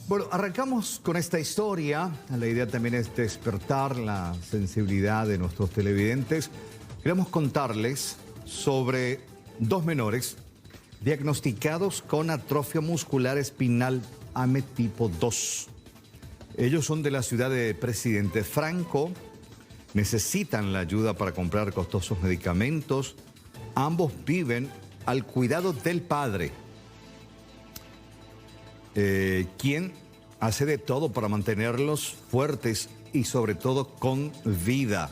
Bueno, arrancamos con esta historia. La idea también es despertar la sensibilidad de nuestros televidentes. Queremos contarles sobre dos menores diagnosticados con atrofia muscular espinal AME tipo 2. Ellos son de la ciudad de Presidente Franco. Necesitan la ayuda para comprar costosos medicamentos. Ambos viven al cuidado del padre, quien hace de todo para mantenerlos fuertes y sobre todo con vida,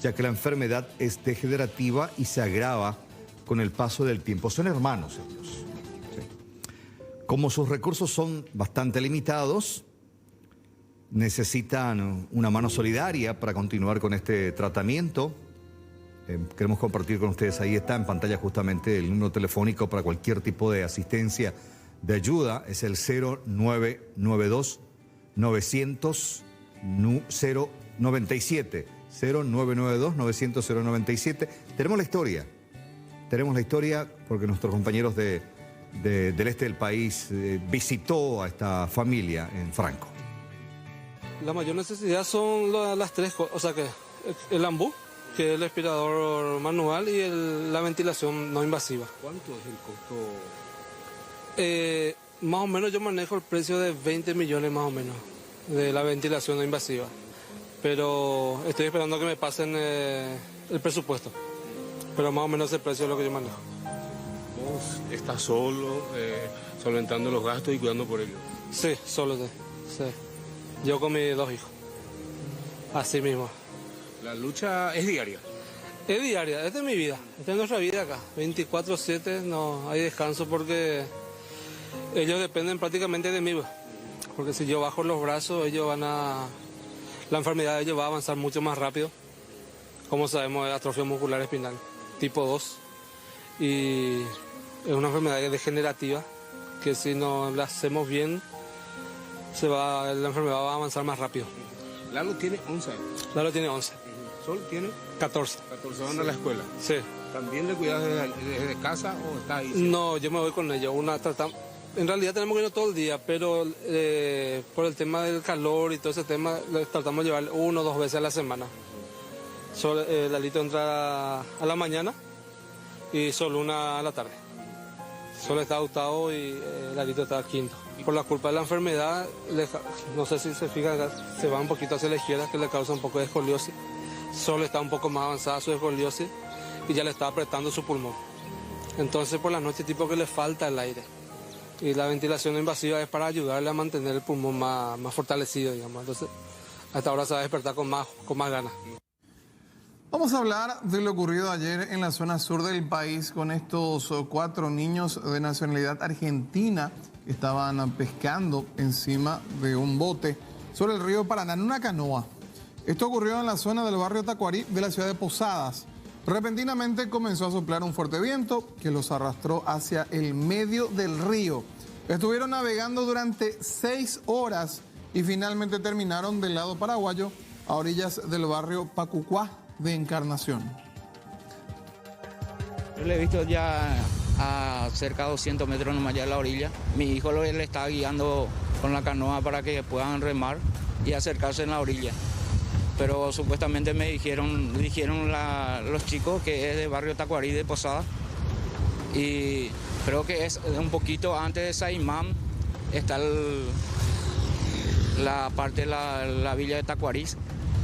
ya que la enfermedad es degenerativa y se agrava con el paso del tiempo. Son hermanos ellos. Sí. Como sus recursos son bastante limitados, necesitan una mano solidaria para continuar con este tratamiento. Queremos compartir con ustedes, ahí está en pantalla justamente el número telefónico para cualquier tipo de asistencia, de ayuda. Es el 0992 900 097. 0992 900 097. Tenemos la historia porque nuestros compañeros del este del país visitó a esta familia en Franco. La mayor necesidad son las tres cosas, o sea que el ambú, que es el respirador manual, y la ventilación no invasiva. ¿Cuánto es el costo? Más o menos yo manejo el precio de 20 millones más o menos de la ventilación no invasiva, pero estoy esperando que me pasen el presupuesto, pero más o menos el precio es lo que yo manejo. ¿Vos estás solo, solventando los gastos y cuidando por ellos? Sí, solo sí. Yo con mis dos hijos, así mismo. ¿La lucha es diaria? Es diaria, esta es mi vida, esta es nuestra vida acá. 24/7, no hay descanso porque ellos dependen prácticamente de mí. Porque si yo bajo los brazos, la enfermedad de ellos va a avanzar mucho más rápido. Como sabemos, es atrofia muscular espinal tipo 2. Y es una enfermedad degenerativa que si no la hacemos bien, la enfermedad va a avanzar más rápido. Lalo tiene 11 años. Lalo tiene 11. ¿Sol tiene? 14. 14, van a la escuela. Sí. ¿También le cuidas desde casa o está ahí? No, yo me voy con ellos. En realidad tenemos que irnos todo el día, pero por el tema del calor y todo ese tema, tratamos de llevar 1 o 2 veces a la semana. Lalito entra a la mañana y solo una a la tarde. Solo está octavo y Lalito está quinto. Por la culpa de la enfermedad, no sé si se fijan, se va un poquito hacia la izquierda, que le causa un poco de escoliosis. Solo está un poco más avanzada su escoliosis y ya le está apretando su pulmón. Entonces por la noche tipo que le falta el aire. Y la ventilación invasiva es para ayudarle a mantener el pulmón más fortalecido, digamos. Entonces hasta ahora se va a despertar con más ganas. Vamos a hablar de lo ocurrido ayer en la zona sur del país con estos 4 niños de nacionalidad argentina que estaban pescando encima de un bote sobre el río Paraná en una canoa. Esto ocurrió en la zona del barrio Tacuarí de la ciudad de Posadas. Repentinamente comenzó a soplar un fuerte viento que los arrastró hacia el medio del río. Estuvieron navegando durante 6 horas y finalmente terminaron del lado paraguayo a orillas del barrio Pacucuá de Encarnación. Yo le he visto ya a cerca de 200 metros nomás ya de la orilla. Mi hijo le está guiando con la canoa para que puedan remar y acercarse en la orilla. Pero supuestamente me dijeron los chicos que es de barrio Tacuarí de Posada. Y creo que es un poquito antes de Saimán está la parte de la villa de Tacuarí.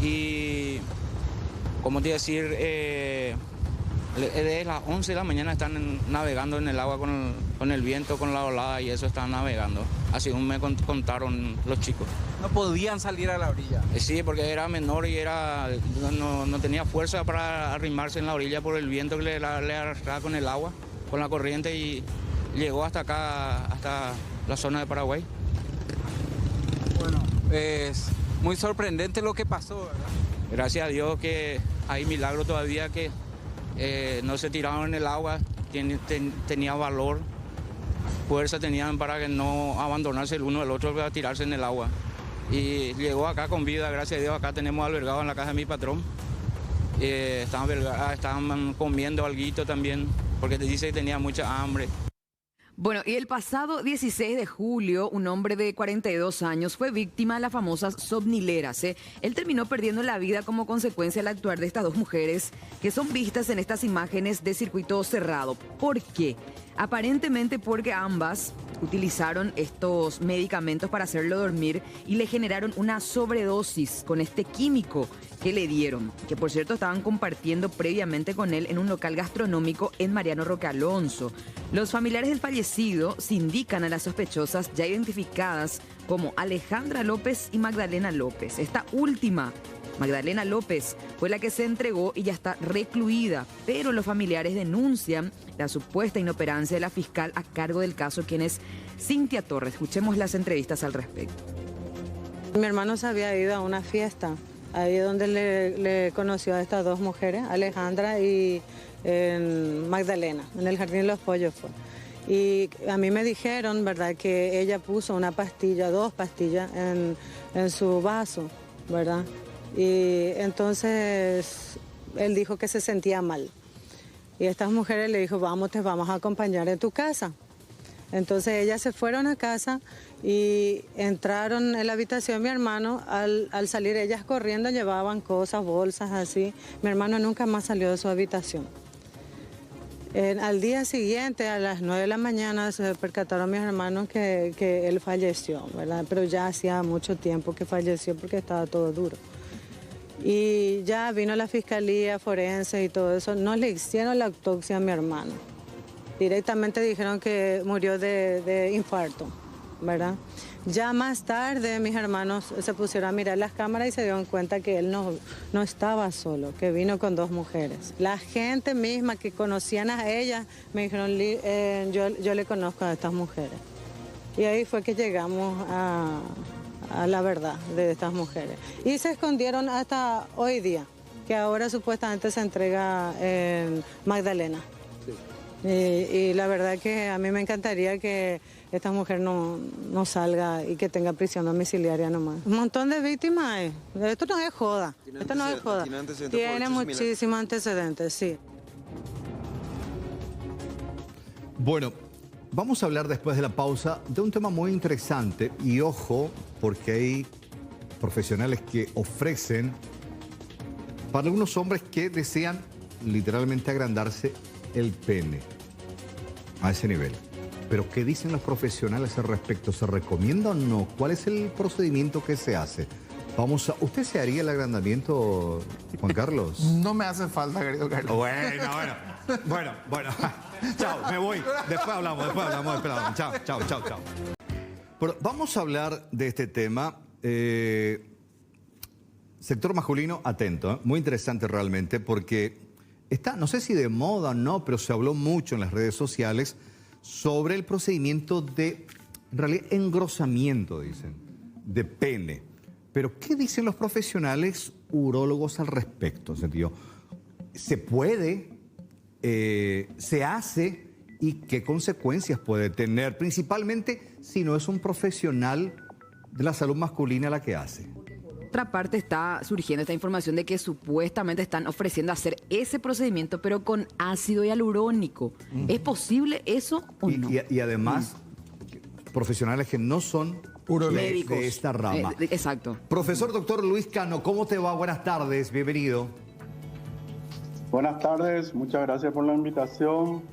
Y, como te iba a decir, desde las 11 de la mañana están navegando en el agua con el viento, con la olada y eso están navegando. Así como me contaron los chicos. ¿No podían salir a la orilla? Sí, porque era menor y no tenía fuerza para arrimarse en la orilla por el viento que le arrastraba con el agua, con la corriente y llegó hasta acá, hasta la zona de Paraguay. Bueno, es muy sorprendente lo que pasó, ¿verdad? Gracias a Dios que hay milagro todavía que no se tiraron en el agua, tenía valor, fuerza tenían para que no abandonarse el uno del otro para tirarse en el agua. Y llegó acá con vida, gracias a Dios, acá tenemos albergado en la casa de mi patrón. Estaban comiendo alguito también, porque te dice que tenía mucha hambre. Bueno, y el pasado 16 de julio, un hombre de 42 años fue víctima de las famosas somnileras. Él terminó perdiendo la vida como consecuencia del actuar de estas dos mujeres que son vistas en estas imágenes de circuito cerrado. ¿Por qué? Aparentemente porque ambas utilizaron estos medicamentos para hacerlo dormir y le generaron una sobredosis con este químico que le dieron, que por cierto estaban compartiendo previamente con él en un local gastronómico en Mariano Roque Alonso. Los familiares del fallecido se indican a las sospechosas ya identificadas como Alejandra López y Magdalena López. Esta última, Magdalena López, fue la que se entregó y ya está recluida, pero los familiares denuncian la supuesta inoperancia de la fiscal a cargo del caso, quien es Cintia Torres. Escuchemos las entrevistas al respecto. Mi hermano se había ido a una fiesta, ahí donde le conoció a estas dos mujeres, Alejandra y Magdalena, en el Jardín de los Pollos fue. Y a mí me dijeron, ¿verdad?, que ella puso una pastilla, 2 pastillas en su vaso, ¿verdad? Y entonces él dijo que se sentía mal. Y estas mujeres le dijo, vamos, te vamos a acompañar en tu casa. Entonces ellas se fueron a casa y entraron en la habitación de mi hermano. Al salir ellas corriendo llevaban cosas, bolsas así. Mi hermano nunca más salió de su habitación. Al día siguiente, a las 9 de la mañana, se percataron mis hermanos que él falleció, ¿verdad? Pero ya hacía mucho tiempo que falleció porque estaba todo duro. Y ya vino la fiscalía forense y todo eso. No le hicieron la autopsia a mi hermano. Directamente dijeron que murió de infarto, ¿verdad? Ya más tarde mis hermanos se pusieron a mirar las cámaras y se dieron cuenta que él no estaba solo, que vino con 2 mujeres. La gente misma que conocían a ellas me dijeron, yo le conozco a estas mujeres. Y ahí fue que llegamos a la verdad de estas mujeres. Y se escondieron hasta hoy día, que ahora supuestamente se entrega Magdalena. Sí. Y la verdad que a mí me encantaría que esta mujer no salga y que tenga prisión domiciliaria nomás. Un montón de víctimas hay. Esto no es joda. Esto no es joda. Tiene muchísimos antecedentes, sí. Bueno, vamos a hablar después de la pausa de un tema muy interesante. Y ojo, porque hay profesionales que ofrecen para algunos hombres que desean literalmente agrandarse el pene a ese nivel. Pero ¿qué dicen los profesionales al respecto? ¿Se recomienda o no? ¿Cuál es el procedimiento que se hace? ¿Usted se haría el agrandamiento, Juan Carlos? No me hace falta, querido Carlos. Bueno. Chao, me voy. Después hablamos. Chao. Bueno, vamos a hablar de este tema. Sector masculino, atento, ¿eh? Muy interesante realmente porque está, no sé si de moda o no, pero se habló mucho en las redes sociales sobre el procedimiento de, en realidad, engrosamiento, dicen, de pene. Pero, ¿qué dicen los profesionales urólogos al respecto? Sentido, ¿se puede? ¿Se hace? ¿Y qué consecuencias puede tener? Principalmente si no es un profesional de la salud masculina la que hace. Por otra parte, está surgiendo esta información de que supuestamente están ofreciendo hacer ese procedimiento, pero con ácido hialurónico. ¿Es posible eso o no? Y además, profesionales que no son médicos de esta rama. Exacto. Profesor doctor Luis Cano, ¿cómo te va? Buenas tardes, bienvenido. Buenas tardes, muchas gracias por la invitación.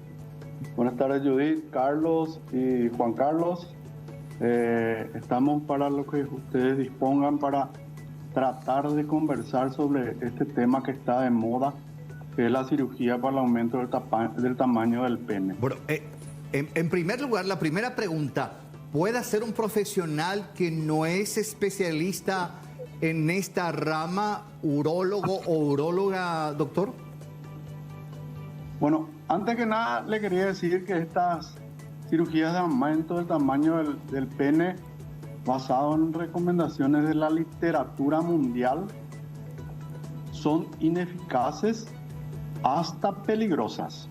Buenas tardes, Judith, Carlos y Juan Carlos. Estamos para lo que ustedes dispongan para tratar de conversar sobre este tema que está de moda, que es la cirugía para el aumento del tamaño del pene. Bueno, en primer lugar, la primera pregunta, ¿puede ser un profesional que no es especialista en esta rama, urólogo o uróloga, doctor? Bueno, antes que nada le quería decir que estas cirugías de aumento del tamaño del pene, basado en recomendaciones de la literatura mundial, son ineficaces hasta peligrosas.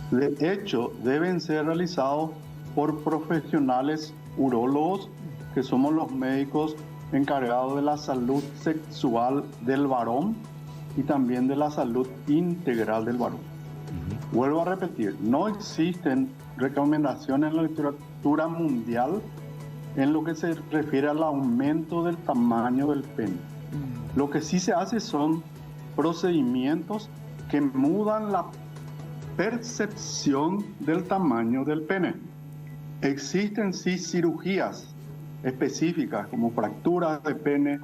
De hecho, deben ser realizados por profesionales urólogos, que somos los médicos encargados de la salud sexual del varón y también de la salud integral del varón. Vuelvo a repetir, no existen recomendaciones en la literatura mundial en lo que se refiere al aumento del tamaño del pene. Lo que sí se hace son procedimientos que mudan la percepción del tamaño del pene. Existen sí cirugías específicas como fracturas de pene,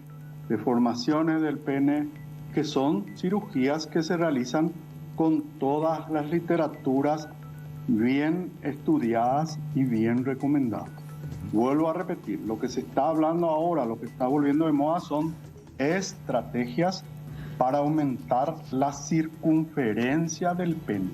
deformaciones del pene, que son cirugías que se realizan con todas las literaturas bien estudiadas y bien recomendadas. Vuelvo a repetir, lo que se está hablando ahora, lo que está volviendo de moda son estrategias para aumentar la circunferencia del pene,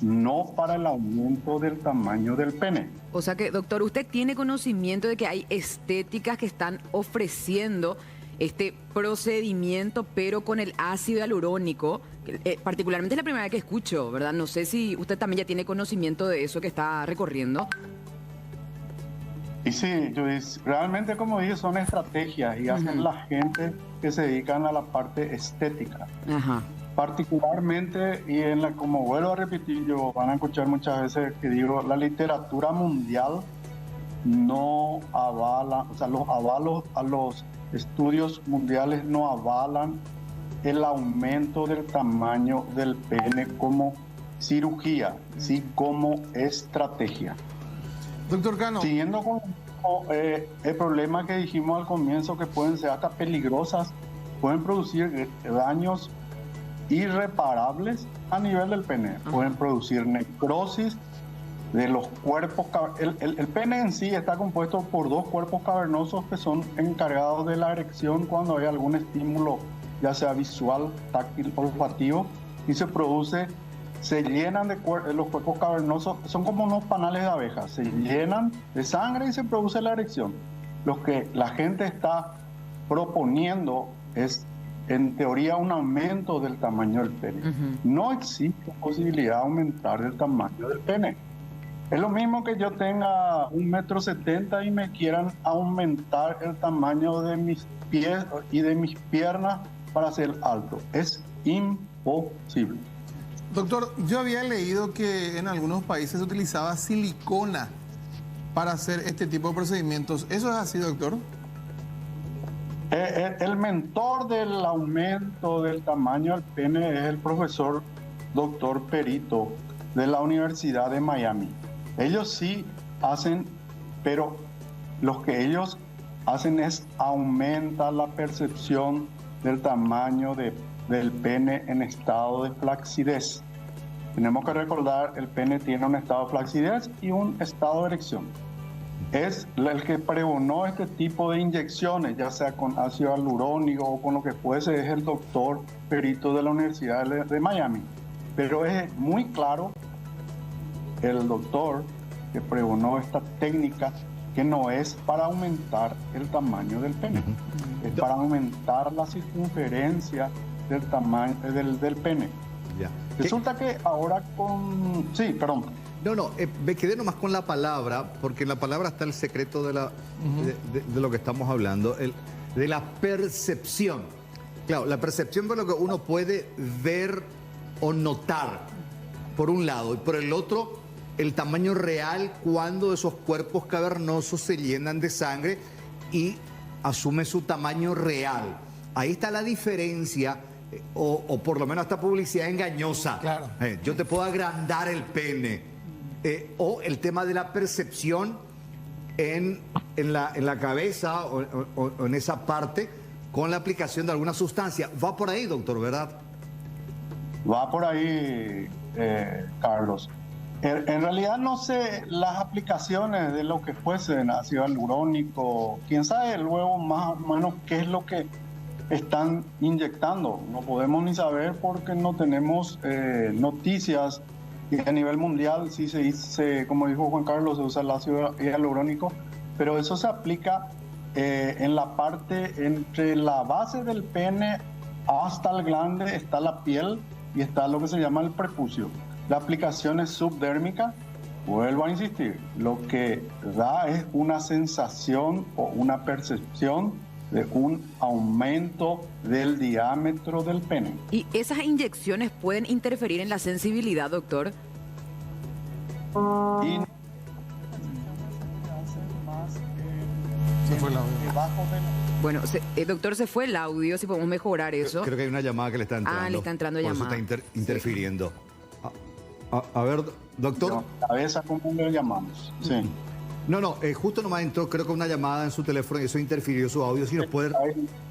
no para el aumento del tamaño del pene. O sea que, doctor, ¿usted tiene conocimiento de que hay estéticas que están ofreciendo este procedimiento, pero con el ácido hialurónico? Particularmente es la primera vez que escucho, ¿verdad? No sé si usted también ya tiene conocimiento de eso que está recorriendo. Y sí, realmente, como dije, son estrategias y hacen la gente que se dedican a la parte estética. Particularmente, y como vuelvo a repetir, van a escuchar muchas veces que digo, la literatura mundial no avala, o sea, los avalos a los estudios mundiales no avalan el aumento del tamaño del pene como cirugía, sí como estrategia. Doctor Cano. Siguiendo con el problema que dijimos al comienzo, que pueden ser hasta peligrosas, pueden producir daños irreparables a nivel del pene. Pueden producir necrosis de los cuerpos. El pene en sí está compuesto por dos cuerpos cavernosos que son encargados de la erección cuando hay algún estímulo, ya sea visual, táctil, olfativo, y se llenan de los cuerpos cavernosos, son como unos panales de abejas, se llenan de sangre y se produce la erección. Lo que la gente está proponiendo es, en teoría, un aumento del tamaño del pene. No existe posibilidad de aumentar el tamaño del pene. Es lo mismo que yo tenga 1,70 m y me quieran aumentar el tamaño de mis pies y de mis piernas para ser alto. Es imposible. Doctor, yo había leído que en algunos países se utilizaba silicona para hacer este tipo de procedimientos. ¿Eso es así, doctor? El mentor del aumento del tamaño del pene es el profesor doctor Perito de la Universidad de Miami. Ellos sí hacen, pero lo que ellos hacen es aumentar la percepción del tamaño del pene en estado de flacidez. Tenemos que recordar, el pene tiene un estado de flacidez y un estado de erección. Es el que pregonó este tipo de inyecciones, ya sea con ácido hialurónico o con lo que fuese, es el doctor Perito de la Universidad de Miami. Pero es muy claro el doctor que pregonó esta técnica, que no es para aumentar el tamaño del pene, es para aumentar la circunferencia del tamaño del pene. Ya. Resulta que ahora con... Sí, perdón. No, me quedé nomás con la palabra, porque en la palabra está el secreto de lo que estamos hablando, de la percepción. Claro, la percepción de lo que uno puede ver o notar, por un lado, y por el otro, el tamaño real cuando esos cuerpos cavernosos se llenan de sangre y asume su tamaño real. Ahí está la diferencia, o por lo menos esta publicidad engañosa. Claro. Yo te puedo agrandar el pene. O el tema de la percepción en la cabeza o en esa parte con la aplicación de alguna sustancia. Va por ahí, doctor, ¿verdad? Va por ahí, Carlos. En realidad no sé las aplicaciones de lo que fuesen ácido hialurónico. Quién sabe luego más o menos qué es lo que están inyectando. No podemos ni saber porque no tenemos noticias. Y a nivel mundial sí se dice, como dijo Juan Carlos, se usa el ácido hialurónico, pero eso se aplica en la parte entre la base del pene hasta el glande, está la piel y está lo que se llama el prepucio. La aplicación es subdérmica, vuelvo a insistir, lo que da es una sensación o una percepción de un aumento del diámetro del pene. ¿Y esas inyecciones pueden interferir en la sensibilidad, doctor? Y Se fue el audio. debajo de la... Bueno, doctor, se fue el audio, si podemos mejorar eso. Creo que hay una llamada que le está entrando. Le está entrando por llamada. Eso está interfiriendo. A ver, doctor. Cabeza, ¿cómo le llamamos? Sí. No, justo nomás entró, creo que una llamada en su teléfono y eso interfirió su audio. Si nos puede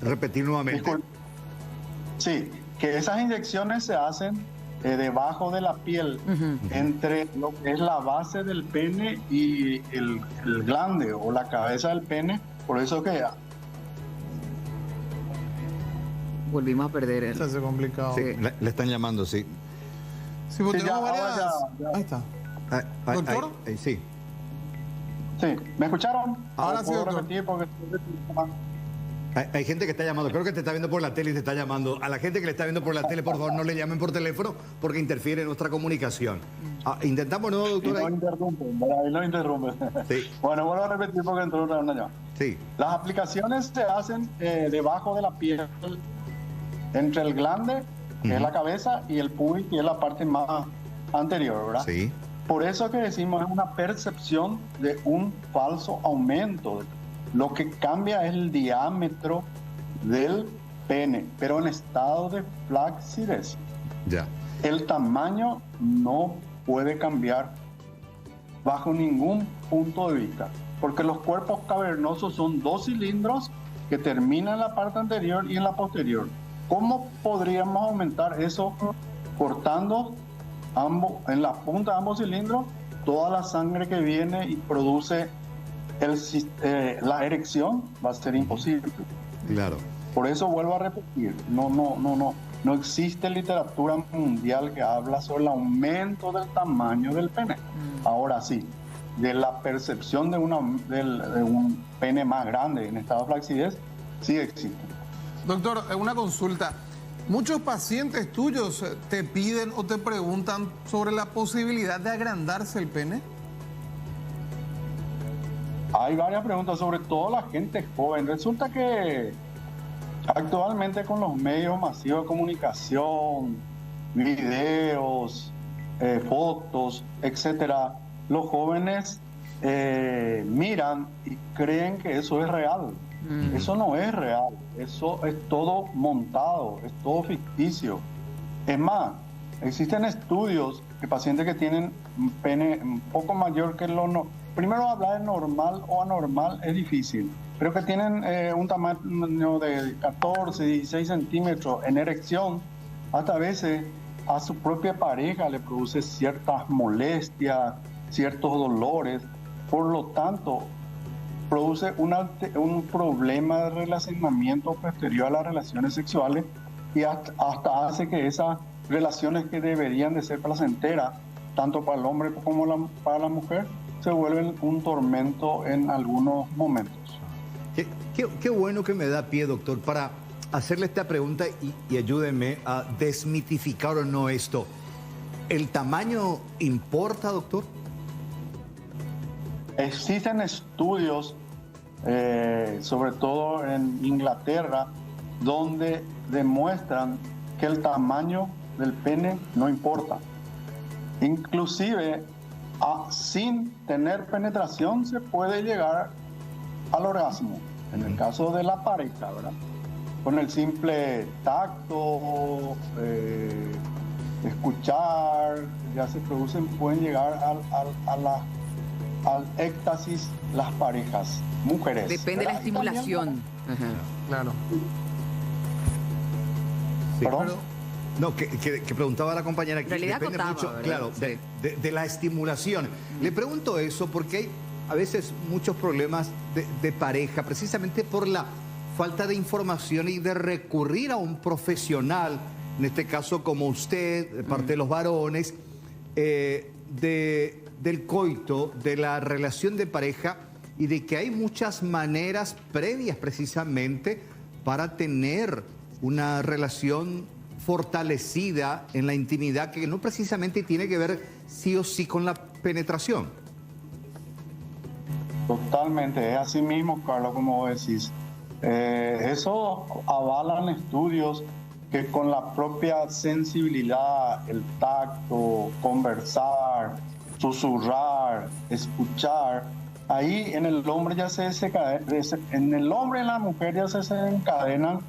repetir nuevamente. Disculpe. Sí, que esas inyecciones se hacen debajo de la piel, entre lo que es la base del pene y el glande o la cabeza del pene. Por eso que Volvimos a perder el... Se hace complicado. Sí, le están llamando, sí. Sí, porque Sí, ya, tenemos varias... ahora ya. Ahí está. ¿Doctor? Sí. Sí, ¿me escucharon? Ahora sí, ¿Puedo doctor. repetir? Porque... Hay gente que está llamando, creo que te está viendo por la tele y te está llamando. A la gente que le está viendo por la tele, por favor, no le llamen por teléfono porque interfiere en nuestra comunicación. Intentamos, ¿no, doctor? No interrumpe. Sí. Bueno, vuelvo a repetir porque entró una llamada. Sí. Las aplicaciones se hacen debajo de la piel, entre el glande, que es la cabeza, y el pubis, que es la parte más anterior, ¿verdad? Sí. Por eso que decimos es una percepción de un falso aumento. Lo que cambia es el diámetro del pene, pero en estado de flacidez. Ya. El tamaño no puede cambiar bajo ningún punto de vista, porque los cuerpos cavernosos son dos cilindros que terminan en la parte anterior y en la posterior. ¿Cómo podríamos aumentar eso? Cortando en la punta de ambos cilindros toda la sangre que viene y produce la erección. Va a ser imposible. Claro. Por eso vuelvo a repetir, no existe literatura mundial que habla sobre el aumento del tamaño del pene. Ahora sí, de la percepción de un pene más grande en estado de flacidez, sí existe. Doctor, una consulta. Muchos pacientes tuyos te piden o te preguntan sobre la posibilidad de agrandarse el pene. Hay varias preguntas, sobre todo la gente joven. Resulta que actualmente con los medios masivos de comunicación, videos, fotos, etcétera, los jóvenes miran y creen que eso es real. Eso no es real, eso es todo montado, es todo ficticio. Es más, existen estudios de pacientes que tienen un pene un poco mayor que lo no. Primero, hablar de normal o anormal es difícil, pero que tienen un tamaño de 14, 16 centímetros en erección, hasta a veces a su propia pareja le produce ciertas molestias, ciertos dolores. Por lo tanto, produce un problema de relacionamiento posterior a las relaciones sexuales y hasta hace que esas relaciones que deberían de ser placenteras, tanto para el hombre como para la mujer, se vuelven un tormento en algunos momentos. Qué bueno que me da pie, doctor, para hacerle esta pregunta y ayúdenme a desmitificar o no esto. ¿El tamaño importa, doctor? Existen estudios, sobre todo en Inglaterra, donde demuestran que el tamaño del pene no importa. Inclusive, sin tener penetración se puede llegar al orgasmo, en el caso de la pareja, ¿verdad? Con el simple tacto, escuchar, ya se producen, pueden llegar al éxtasis las parejas, mujeres. Depende de la estimulación. Claro. Sí. ¿Perdón? No, que preguntaba la compañera aquí. En realidad Depende acotaba, mucho, ¿verdad? claro, Sí. de la estimulación. Le pregunto eso porque hay a veces muchos problemas de pareja, precisamente por la falta de información y de recurrir a un profesional, en este caso como usted, de parte de los varones, del coito, de la relación de pareja y de que hay muchas maneras previas precisamente para tener una relación fortalecida en la intimidad que no precisamente tiene que ver sí o sí con la penetración. Totalmente, es así mismo, Carlos, como vos decís. Eso avalan estudios que con la propia sensibilidad, el tacto, conversar, susurrar, escuchar, ahí en el hombre ya en el hombre y en la mujer ya se desencadena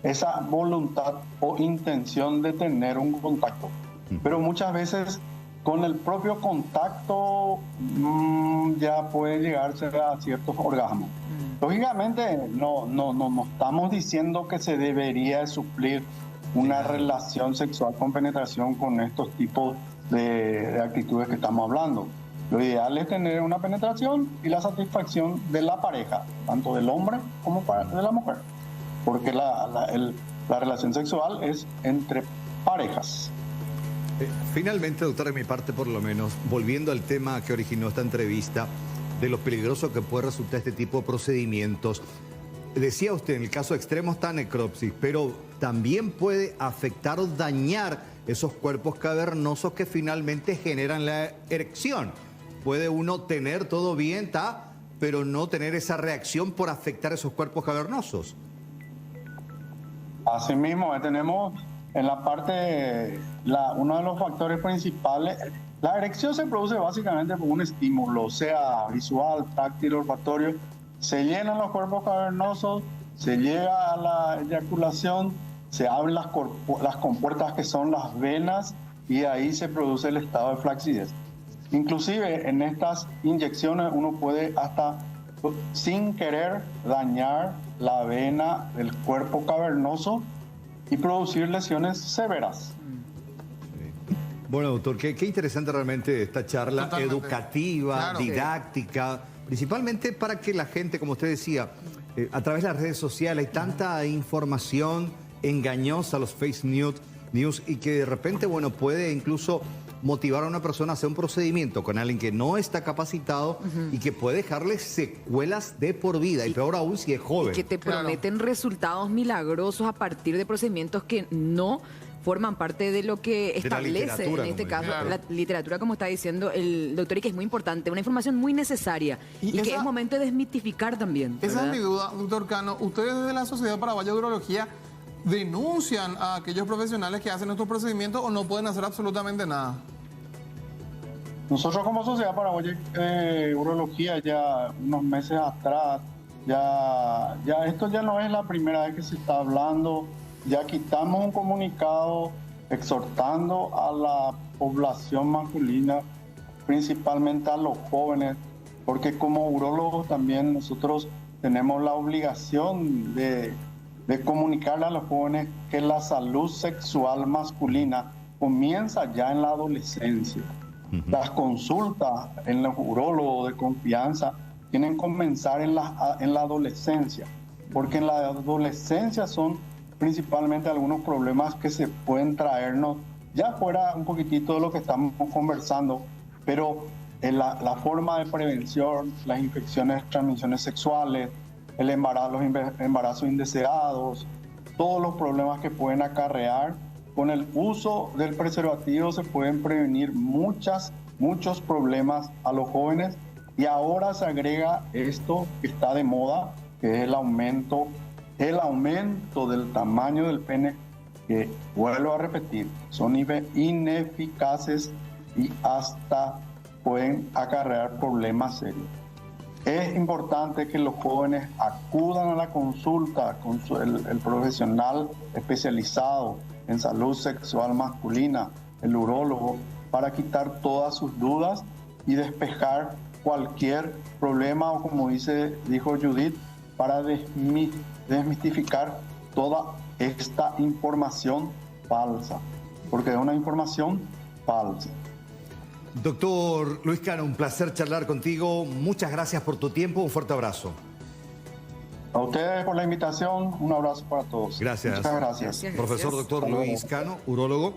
esa voluntad o intención de tener un contacto. Pero muchas veces con el propio contacto ya puede llegarse a ciertos orgasmos. Lógicamente no estamos diciendo que se debería suplir una relación sexual con penetración con estos tipos de actitudes que estamos hablando. Lo ideal es tener una penetración y la satisfacción de la pareja, tanto del hombre como de la mujer, porque la relación sexual es entre parejas. Finalmente, doctor, de mi parte por lo menos, volviendo al tema que originó esta entrevista, de lo peligroso que puede resultar este tipo de procedimientos. Decía usted, en el caso extremo está necropsis, pero también puede afectar o dañar esos cuerpos cavernosos que finalmente generan la erección. Puede uno tener todo bien, pero no tener esa reacción por afectar esos cuerpos cavernosos. Asimismo, tenemos en la parte, uno de los factores principales, la erección se produce básicamente por un estímulo, sea visual, táctil, olfatorio. Se llenan los cuerpos cavernosos, se llega a la eyaculación, se abren las compuertas que son las venas y ahí se produce el estado de flacidez. Inclusive en estas inyecciones uno puede hasta sin querer dañar la vena del cuerpo cavernoso y producir lesiones severas. Bueno, doctor, qué interesante realmente esta charla. Totalmente. Educativa, claro, didáctica, principalmente para que la gente, como usted decía, a través de las redes sociales hay tanta información engañosa, los fake news, y que de repente, bueno, puede incluso motivar a una persona a hacer un procedimiento con alguien que no está capacitado y que puede dejarle secuelas de por vida, y peor aún si es joven. Y que te prometen resultados milagrosos a partir de procedimientos que no forman parte de lo que establece, en este caso, la literatura, como está diciendo el doctor, y que es muy importante, una información muy necesaria y que es momento de desmitificar también. Esa es mi duda, doctor Cano. Ustedes desde la Sociedad Paraguaya de Urología denuncian a aquellos profesionales que hacen estos procedimientos o no pueden hacer absolutamente nada. Nosotros como Sociedad Paraguaya de Urología ya unos meses atrás, ya esto ya no es la primera vez que se está hablando, ya quitamos un comunicado exhortando a la población masculina, principalmente a los jóvenes, porque como urólogos también nosotros tenemos la obligación de comunicarle a los jóvenes que la salud sexual masculina comienza ya en la adolescencia. Las consultas en los urólogos de confianza tienen que comenzar en la adolescencia, porque en la adolescencia son principalmente algunos problemas que se pueden traernos, ya fuera un poquitito de lo que estamos conversando, pero en la forma de prevención, las infecciones, transmisiones sexuales, los embarazos indeseados, todos los problemas que pueden acarrear. Con el uso del preservativo se pueden prevenir muchos problemas a los jóvenes, y ahora se agrega esto que está de moda, que es el aumento del tamaño del pene, que vuelvo a repetir, son ineficaces y hasta pueden acarrear problemas serios. Es importante que los jóvenes acudan a la consulta con el profesional especializado en salud sexual masculina, el urólogo, para quitar todas sus dudas y despejar cualquier problema, o como dijo Judith, para desmistificar toda esta información falsa, porque es una información falsa. Doctor Luis Cano, un placer charlar contigo. Muchas gracias por tu tiempo. Un fuerte abrazo. A ustedes por la invitación. Un abrazo para todos. Gracias. Muchas gracias. Profesor doctor Luis Cano, urólogo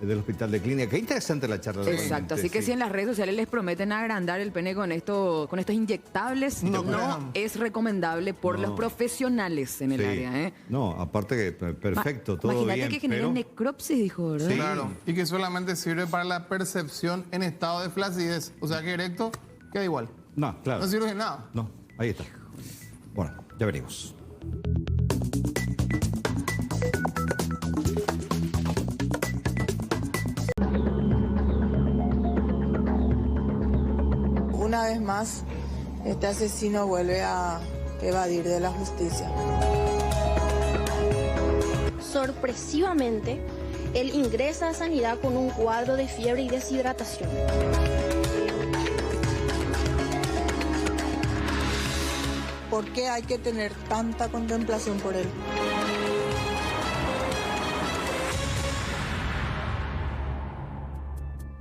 del Hospital de Clínica. Qué interesante la charla. Exacto, así que si en las redes sociales les prometen agrandar el pene con estos inyectables, no es recomendable por los profesionales en el área. No, aparte que perfecto, todo imagínate bien. Que genera necropsis, dijo, ¿verdad? Sí, claro, y que solamente sirve para la percepción en estado de flacidez. O sea que erecto queda igual. No, claro. No sirve de nada. No, ahí está. Bueno, ya venimos. Una vez más, este asesino vuelve a evadir de la justicia. Sorpresivamente, él ingresa a sanidad con un cuadro de fiebre y deshidratación. ¿Por qué hay que tener tanta contemplación por él?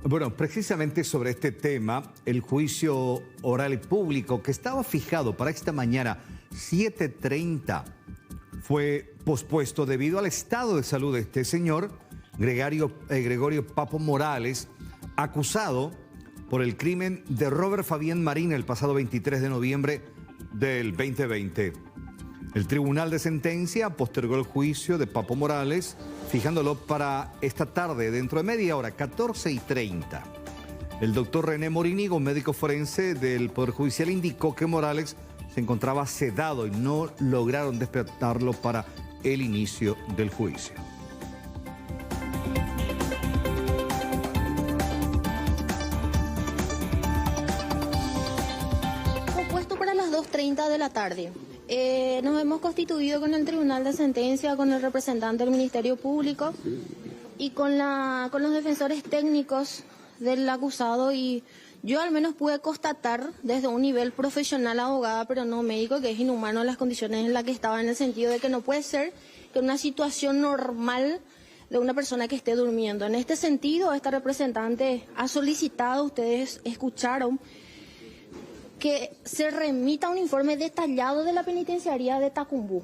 Bueno, precisamente sobre este tema, el juicio oral y público que estaba fijado para esta mañana 7:30 fue pospuesto debido al estado de salud de este señor, Gregorio Papo Morales, acusado por el crimen de Robert Fabián Marín el pasado 23 de noviembre del 2020. El Tribunal de Sentencia postergó el juicio de Papo Morales, fijándolo para esta tarde, dentro de media hora, 14:30. El doctor René Morínigo, médico forense del Poder Judicial, indicó que Morales se encontraba sedado y no lograron despertarlo para el inicio del juicio. Propuesto para las 2:30 de la tarde. Nos hemos constituido con el Tribunal de Sentencia, con el representante del Ministerio Público y con los defensores técnicos del acusado, y yo al menos pude constatar desde un nivel profesional, abogada pero no médico, que es inhumano las condiciones en las que estaba, en el sentido de que no puede ser que una situación normal de una persona que esté durmiendo. En este sentido, esta representante ha solicitado, ustedes escucharon, que se remita un informe detallado de la penitenciaría de Tacumbú.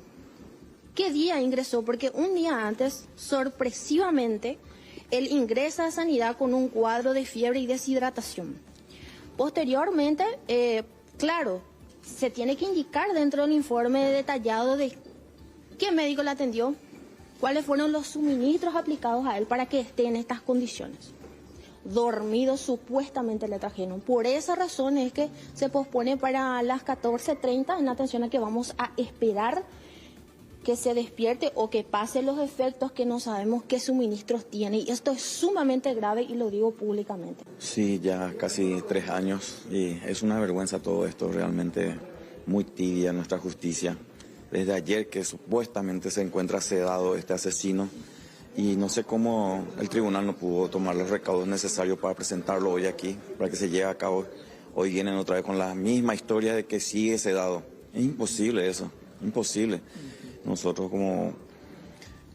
¿Qué día ingresó? Porque un día antes, sorpresivamente, él ingresa a sanidad con un cuadro de fiebre y deshidratación. Posteriormente, claro, se tiene que indicar dentro del informe detallado de qué médico le atendió, cuáles fueron los suministros aplicados a él para que esté en estas condiciones. Dormido supuestamente le trajeron. Por esa razón es que se pospone para las 14:30, en atención a que vamos a esperar que se despierte o que pase los efectos, que no sabemos qué suministros tiene. Y esto es sumamente grave y lo digo públicamente. Sí, ya casi 3 años y es una vergüenza todo esto, realmente muy tibia nuestra justicia. Desde ayer que supuestamente se encuentra sedado este asesino, y no sé cómo el tribunal no pudo tomar los recaudos necesarios para presentarlo hoy aquí, para que se lleve a cabo. Hoy vienen otra vez con la misma historia de que sigue sedado. Es imposible eso, imposible. Nosotros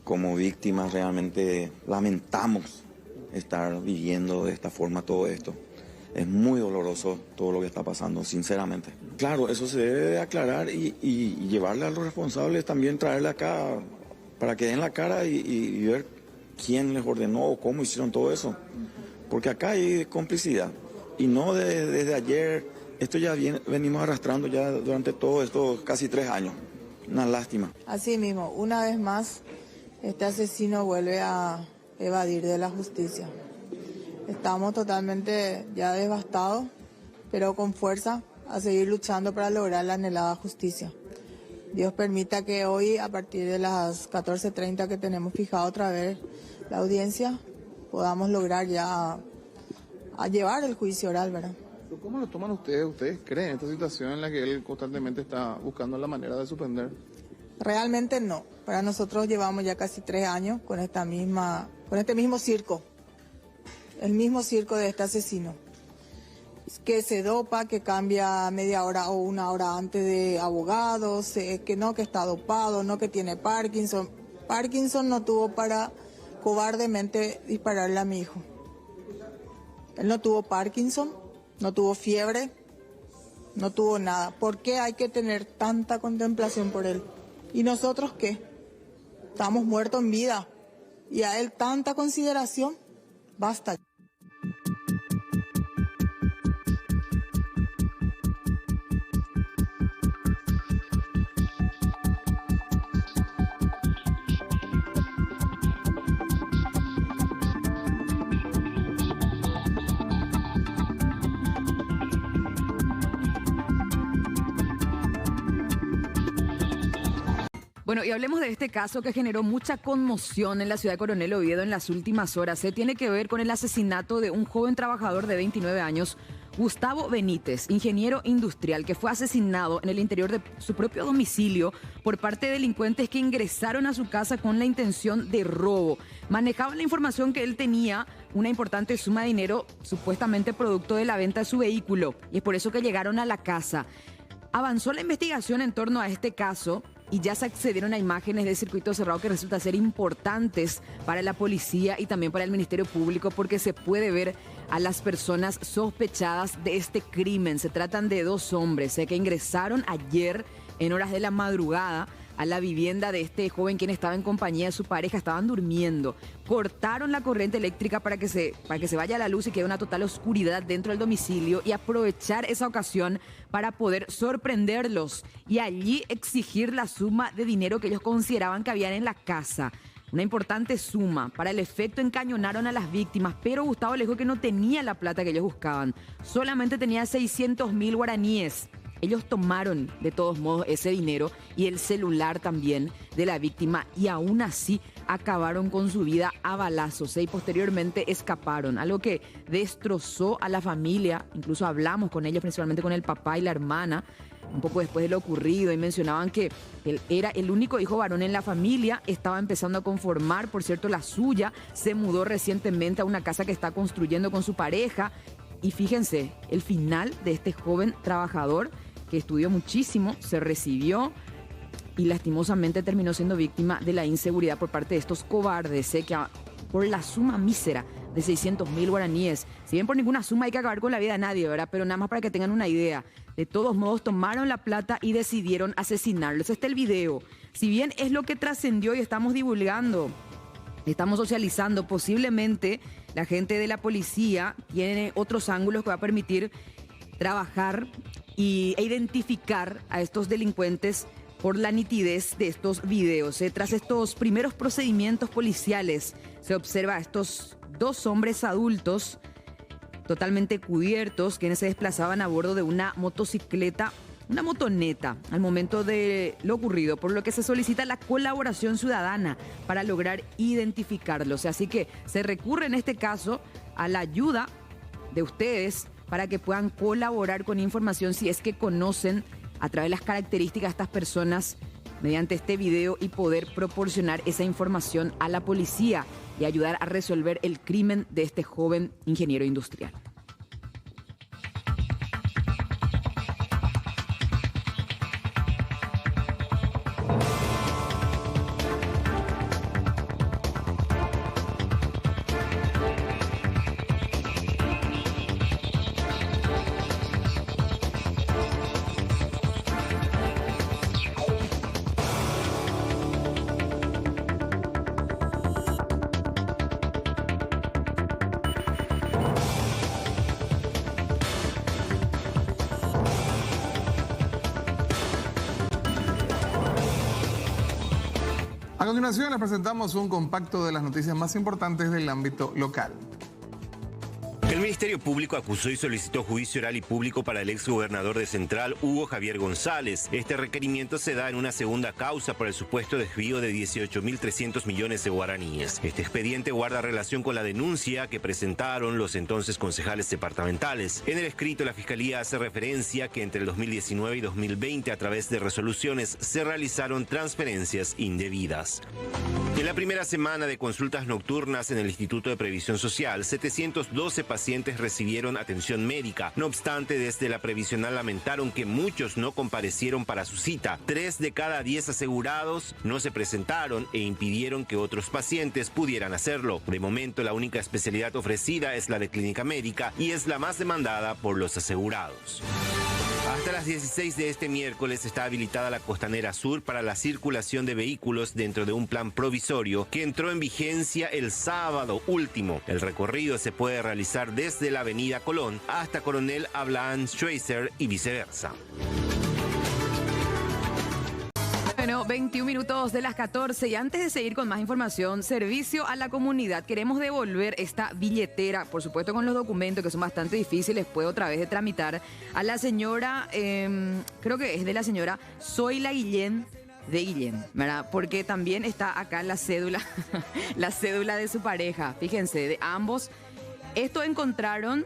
como víctimas realmente lamentamos estar viviendo de esta forma todo esto. Es muy doloroso todo lo que está pasando, sinceramente. Claro, eso se debe de aclarar y llevarle a los responsables, también traerle acá para que den la cara y ver quién les ordenó o cómo hicieron todo eso. Porque acá hay complicidad. Y no desde ayer, esto ya venimos arrastrando ya durante todo esto casi 3 años. Una lástima. Así mismo, una vez más, este asesino vuelve a evadir de la justicia. Estamos totalmente ya devastados, pero con fuerza a seguir luchando para lograr la anhelada justicia. Dios permita que hoy, a partir de las 14:30 que tenemos fijado otra vez la audiencia, podamos lograr ya a llevar el juicio oral, ¿verdad? ¿Cómo lo toman ustedes? ¿Ustedes creen esta situación en la que él constantemente está buscando la manera de suspender? Realmente no. Para nosotros llevamos ya casi 3 años con este mismo circo. El mismo circo de este asesino. Que se dopa, que cambia media hora o 1 hora antes de abogados, que no, que está dopado, no, que tiene Parkinson. Parkinson no tuvo para cobardemente dispararle a mi hijo. Él no tuvo Parkinson, no tuvo fiebre, no tuvo nada. ¿Por qué hay que tener tanta contemplación por él? ¿Y nosotros qué? Estamos muertos en vida. Y a él tanta consideración, basta. Bueno, y hablemos de este caso que generó mucha conmoción en la ciudad de Coronel Oviedo en las últimas horas. Tiene que ver con el asesinato de un joven trabajador de 29 años Gustavo Benítez, ingeniero industrial, que fue asesinado en el interior de su propio domicilio por parte de delincuentes que ingresaron a su casa con la intención de robo. Manejaban la información que él tenía una importante suma de dinero, supuestamente producto de la venta de su vehículo, y es por eso que llegaron a la casa. Avanzó la investigación en torno a este caso y ya se accedieron a imágenes de circuito cerrado que resulta ser importantes para la policía y también para el Ministerio Público, porque se puede ver a las personas sospechadas de este crimen. Se tratan de dos hombres que ingresaron ayer en horas de la madrugada a la vivienda de este joven, quien estaba en compañía de su pareja. Estaban durmiendo, cortaron la corriente eléctrica para que se vaya la luz y quede una total oscuridad dentro del domicilio, y aprovechar esa ocasión para poder sorprenderlos y allí exigir la suma de dinero que ellos consideraban que habían en la casa. Una importante suma. Para el efecto encañonaron a las víctimas, pero Gustavo le dijo que no tenía la plata que ellos buscaban. Solamente tenía 600.000 guaraníes. Ellos tomaron de todos modos ese dinero y el celular también de la víctima, y aún así acabaron con su vida a balazos, y posteriormente escaparon, algo que destrozó a la familia. Incluso hablamos con ellos, principalmente con el papá y la hermana, un poco después de lo ocurrido, y mencionaban que él era el único hijo varón en la familia, estaba empezando a conformar, por cierto, la suya, se mudó recientemente a una casa que está construyendo con su pareja, y fíjense, el final de este joven trabajador que estudió muchísimo, se recibió y lastimosamente terminó siendo víctima de la inseguridad por parte de estos cobardes, que por la suma mísera de 600.000 guaraníes, si bien por ninguna suma hay que acabar con la vida de nadie, ¿verdad? Pero nada más para que tengan una idea, de todos modos tomaron la plata y decidieron asesinarlos. Este es el video. Si bien es lo que trascendió y estamos divulgando, estamos socializando, posiblemente la gente de la policía tiene otros ángulos que va a permitir trabajar e identificar a estos delincuentes por la nitidez de estos videos. Tras estos primeros procedimientos policiales, se observa a estos dos hombres adultos totalmente cubiertos, quienes se desplazaban a bordo de una motocicleta, una motoneta, al momento de lo ocurrido, por lo que se solicita la colaboración ciudadana para lograr identificarlos. Así que se recurre en este caso a la ayuda de ustedes para que puedan colaborar con información si es que conocen a través de las características de estas personas mediante este video, y poder proporcionar esa información a la policía y ayudar a resolver el crimen de este joven ingeniero industrial. A continuación les presentamos un compacto de las noticias más importantes del ámbito local. El Ministerio Público acusó y solicitó juicio oral y público para el exgobernador de Central, Hugo Javier González. Este requerimiento se da en una segunda causa por el supuesto desvío de 18.300 millones de guaraníes. Este expediente guarda relación con la denuncia que presentaron los entonces concejales departamentales. En el escrito, la Fiscalía hace referencia que entre el 2019 y 2020, a través de resoluciones, se realizaron transferencias indebidas. En la primera semana de consultas nocturnas en el Instituto de Previsión Social, 712 pacientes recibieron atención médica. No obstante, desde la previsional lamentaron que muchos no comparecieron para su cita. 3 de cada 10 asegurados no se presentaron e impidieron que otros pacientes pudieran hacerlo. De momento, la única especialidad ofrecida es la de clínica médica y es la más demandada por los asegurados. Hasta las 16 de este miércoles está habilitada la Costanera Sur para la circulación de vehículos dentro de un plan provisorio que entró en vigencia el sábado último. El recorrido se puede realizar desde la avenida Colón hasta Coronel Abraham Schweitzer y viceversa. Bueno, 21 minutos de las 14, y antes de seguir con más información, servicio a la comunidad. Queremos devolver esta billetera, por supuesto con los documentos que son bastante difíciles, puede otra vez de tramitar, a la señora, creo que es de la señora Zoila Guillén de Guillén, ¿verdad? Porque también está acá la cédula, la cédula de su pareja, fíjense, de ambos. Esto encontraron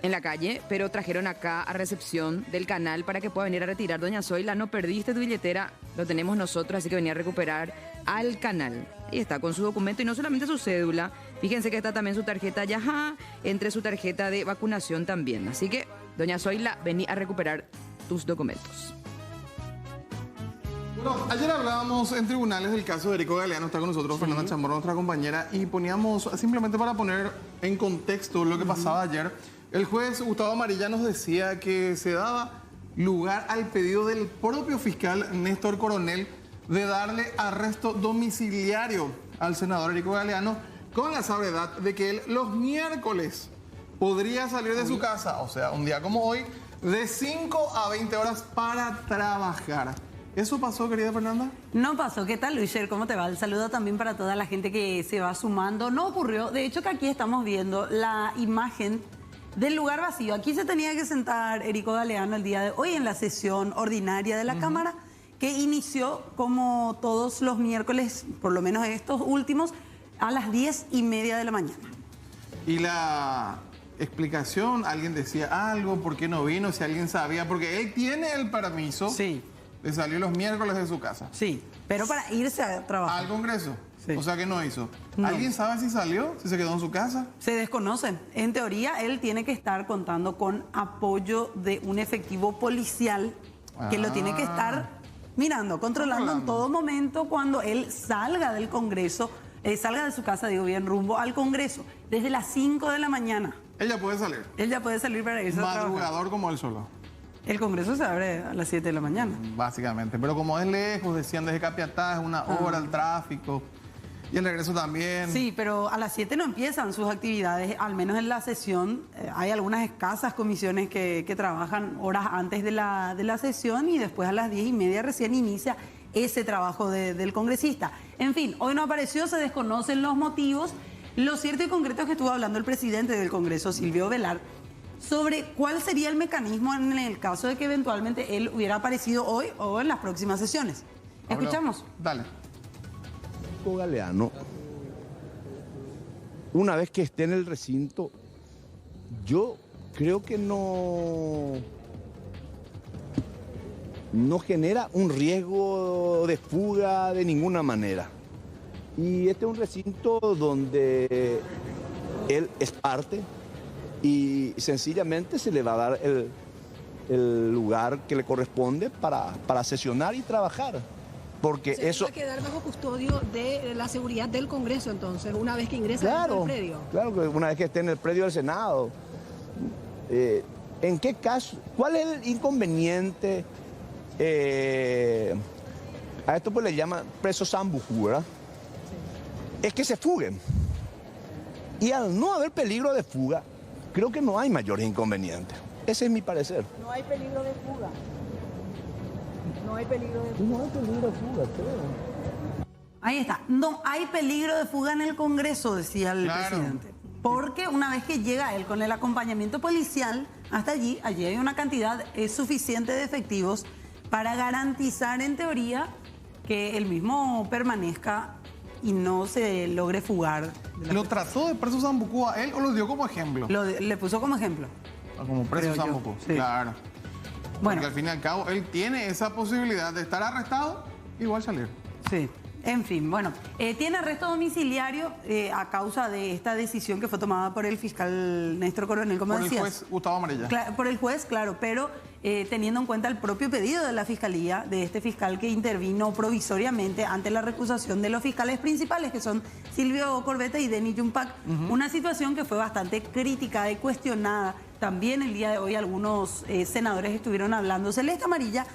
en la calle, pero trajeron acá a recepción del canal para que pueda venir a retirar. Doña Zoila, no perdiste tu billetera, lo tenemos nosotros, así que venía a recuperar al canal. Ahí está, con su documento y no solamente su cédula. Fíjense que está también su tarjeta Yaja, entre su tarjeta de vacunación también. Así que, doña Zoila, vení a recuperar tus documentos. Bueno, ayer hablábamos en tribunales del caso de Erico Galeano, está con nosotros Fernanda Chamorro, nuestra compañera, y poníamos, simplemente para poner en contexto lo que pasaba ayer, el juez Gustavo Amarilla nos decía que se daba lugar al pedido del propio fiscal Néstor Coronel de darle arresto domiciliario al senador Erico Galeano con la salvedad de que él los miércoles podría salir de su casa, o sea, un día como hoy, de 5 a 20 horas para trabajar. ¿Eso pasó, querida Fernanda? No pasó. ¿Qué tal, Luisher? ¿Cómo te va? El saludo también para toda la gente que se va sumando. No ocurrió. De hecho, que aquí estamos viendo la imagen del lugar vacío. Aquí se tenía que sentar Erico Galeano el día de hoy en la sesión ordinaria de la Cámara, que inició como todos los miércoles, por lo menos estos últimos, a las 10:30 de la mañana. Y la explicación, alguien decía algo, ¿por qué no vino? Si alguien sabía, porque él tiene el permiso de salir los miércoles de su casa. Sí, pero para irse a trabajar. ¿Al Congreso? Sí. O sea que no hizo. No. ¿Alguien sabe si salió? ¿Si se quedó en su casa? Se desconocen. En teoría, él tiene que estar contando con apoyo de un efectivo policial que lo tiene que estar mirando, controlando en todo momento cuando él salga del Congreso, salga de su casa, digo bien, rumbo al Congreso, desde las 5 de la mañana. Él ya puede salir. Él ya puede salir para irse a trabajar. Madrugador como él solo. El Congreso se abre a las 7 de la mañana. Básicamente. Pero como es lejos, decían desde Capiatá, es una hora el tráfico. Y el regreso también. Sí, pero a las 7 no empiezan sus actividades, al menos en la sesión. Hay algunas escasas comisiones que trabajan horas antes de la sesión y después a las 10:30 recién inicia ese trabajo del congresista. En fin, hoy no apareció, se desconocen los motivos. Lo cierto y concreto es que estuvo hablando el presidente del Congreso, Silvio Velar, sobre cuál sería el mecanismo en el caso de que eventualmente él hubiera aparecido hoy o en las próximas sesiones. ¿Escuchamos? Dale. Galeano, una vez que esté en el recinto, yo creo que no genera un riesgo de fuga de ninguna manera. Y este es un recinto donde él es parte y sencillamente se le va a dar el lugar que le corresponde para sesionar y trabajar. Porque eso va a quedar bajo custodio de la seguridad del Congreso, entonces, una vez que ingresa al predio. Claro, que una vez que esté en el predio del Senado. ¿En qué caso? ¿Cuál es el inconveniente? A esto pues le llaman presos sambujú, ¿verdad? Sí. Es que se fuguen. Y al no haber peligro de fuga, creo que no hay mayores inconvenientes. Ese es mi parecer. No hay peligro de fuga. No hay peligro de fuga. No hay peligro de fuga, creo. Ahí está. No hay peligro de fuga en el Congreso, decía el presidente. Porque una vez que llega él con el acompañamiento policial hasta allí hay una cantidad suficiente de efectivos para garantizar, en teoría, que él mismo permanezca y no se logre fugar. ¿Lo trató de preso sambucú a él o lo dio como ejemplo? Le puso como ejemplo. Como preso sambucú, sí. Claro. Bueno. Porque al fin y al cabo él tiene esa posibilidad de estar arrestado y igual salir. Sí. En fin, bueno, tiene arresto domiciliario a causa de esta decisión que fue tomada por el fiscal Néstor Coronel, como decías. Por el juez Gustavo Amarilla. Por el juez, claro, pero teniendo en cuenta el propio pedido de la Fiscalía, de este fiscal que intervino provisoriamente ante la recusación de los fiscales principales, que son Silvio Corbetta y Denis Yumpac, una situación que fue bastante criticada y cuestionada. También el día de hoy algunos senadores estuvieron hablando. Celeste Amarilla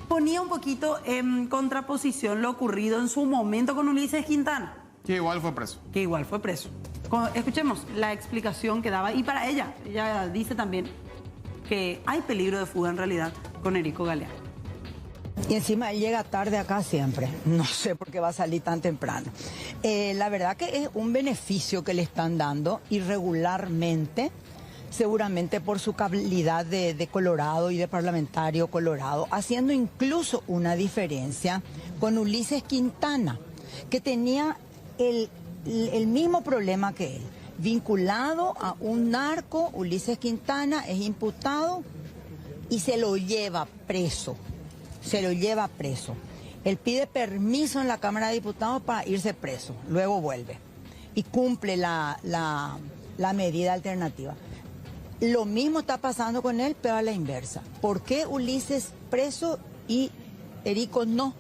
ponía un poquito en contraposición lo ocurrido en su momento con Ulises Quintana. Que igual fue preso. Escuchemos la explicación que daba. Y para ella dice también que hay peligro de fuga en realidad con Erico Galeano. Y encima él llega tarde acá siempre. No sé por qué va a salir tan temprano. La verdad que es un beneficio que le están dando irregularmente, seguramente por su calidad de colorado y de parlamentario colorado, haciendo incluso una diferencia con Ulises Quintana, que tenía el mismo problema que él. vinculado a un narco. Ulises Quintana es imputado y se lo lleva preso. Él pide permiso en la Cámara de Diputados para irse preso, luego vuelve y cumple la medida alternativa. Lo mismo está pasando con él, pero a la inversa. ¿Por qué Ulises preso y Erico no?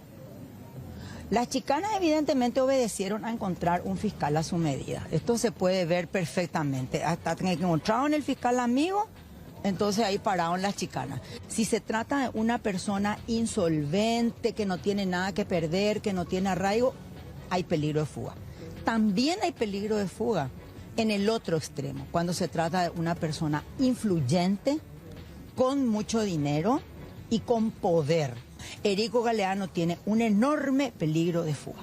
Las chicanas evidentemente obedecieron a encontrar un fiscal a su medida. Esto se puede ver perfectamente. Hasta que encontraron el fiscal amigo, entonces ahí pararon las chicanas. Si se trata de una persona insolvente, que no tiene nada que perder, que no tiene arraigo, hay peligro de fuga. También hay peligro de fuga en el otro extremo, cuando se trata de una persona influyente, con mucho dinero y con poder. Erico Galeano tiene un enorme peligro de fuga.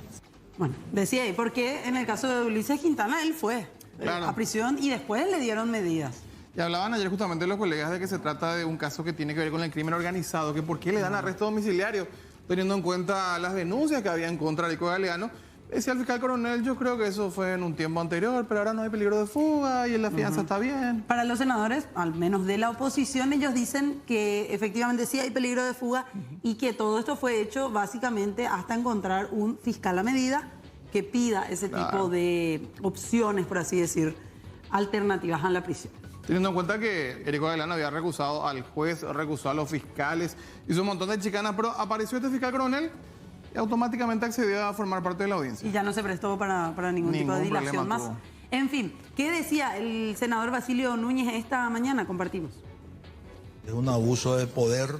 Bueno, decía ahí, porque en el caso de Ulises Quintana, él fue a prisión y después le dieron medidas. Y hablaban ayer justamente los colegas de que se trata de un caso que tiene que ver con el crimen organizado, que por qué le dan arresto domiciliario, teniendo en cuenta las denuncias que había en contra de Erico Galeano. Decía el fiscal coronel, yo creo que eso fue en un tiempo anterior, pero ahora no hay peligro de fuga y la fianza está bien. Para los senadores, al menos de la oposición, ellos dicen que efectivamente sí hay peligro de fuga y que todo esto fue hecho básicamente hasta encontrar un fiscal a medida que pida ese tipo de opciones, por así decir, alternativas a la prisión. Teniendo en cuenta que Erico Galeano había recusado al juez, recusó a los fiscales, hizo un montón de chicanas, pero apareció este fiscal coronel y automáticamente accedió a formar parte de la audiencia. Y ya no se prestó para ningún tipo de dilación más. En fin, ¿qué decía el senador Basilio Núñez esta mañana? Compartimos. Es un abuso de poder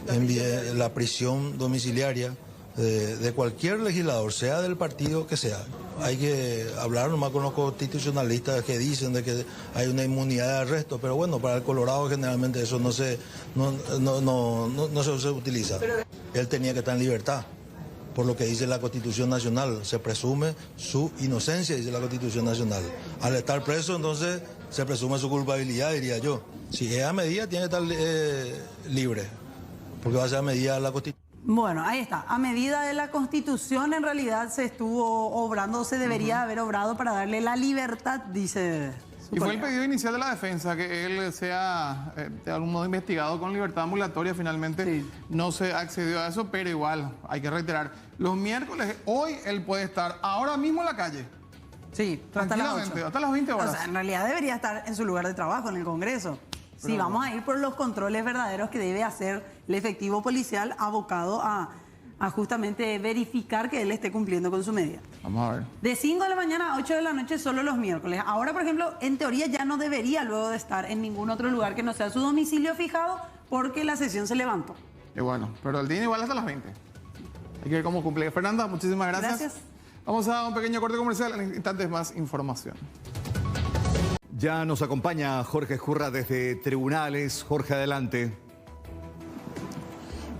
en la prisión domiciliaria de cualquier legislador, sea del partido que sea. Hay que hablar nomás con los constitucionalistas que dicen de que hay una inmunidad de arresto, pero bueno, para el Colorado generalmente eso no se utiliza. Él tenía que estar en libertad, por lo que dice la Constitución Nacional. Se presume su inocencia, dice la Constitución Nacional. Al estar preso, entonces, se presume su culpabilidad, diría yo. Si es a medida, tiene que estar libre, porque va a ser a medida de la Constitución. Bueno, ahí está. A medida de la Constitución, en realidad se estuvo obrando, se debería haber obrado para darle la libertad, dice. Y fue el pedido inicial de la defensa, que él sea de algún modo investigado con libertad ambulatoria. Finalmente no se accedió a eso, pero igual, hay que reiterar, los miércoles, hoy él puede estar ahora mismo en la calle. Sí, tranquilamente, hasta las 20 horas. O sea, en realidad debería estar en su lugar de trabajo, en el Congreso. Sí, vamos a ir por los controles verdaderos que debe hacer el efectivo policial abocado a justamente verificar que él esté cumpliendo con su medida. Vamos a ver. De 5 de la mañana a 8 de la noche solo los miércoles. Ahora, por ejemplo, en teoría ya no debería luego de estar en ningún otro lugar que no sea su domicilio fijado porque la sesión se levantó. Y bueno, pero el día igual hasta las 20. Hay que ver cómo cumple. Fernanda, muchísimas gracias. Gracias. Vamos a un pequeño corte comercial, en instantes más información. Ya nos acompaña Jorge Escurra desde Tribunales. Jorge, adelante.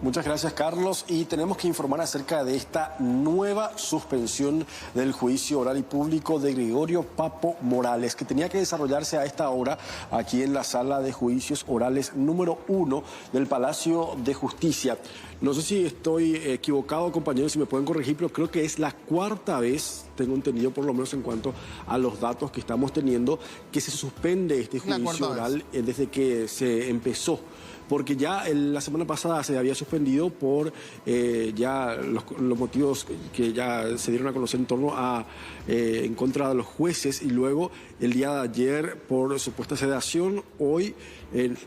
Muchas gracias, Carlos. Y tenemos que informar acerca de esta nueva suspensión del juicio oral y público de Gregorio Papo Morales, que tenía que desarrollarse a esta hora aquí en la sala de juicios orales número 1 del Palacio de Justicia. No sé si estoy equivocado, compañeros, si me pueden corregir, pero creo que es la cuarta vez, tengo entendido por lo menos en cuanto a los datos que estamos teniendo, que se suspende este juicio oral desde que se empezó. Porque ya la semana pasada se había suspendido por ya los motivos que ya se dieron a conocer en torno a en contra de los jueces, y luego el día de ayer por supuesta sedación, hoy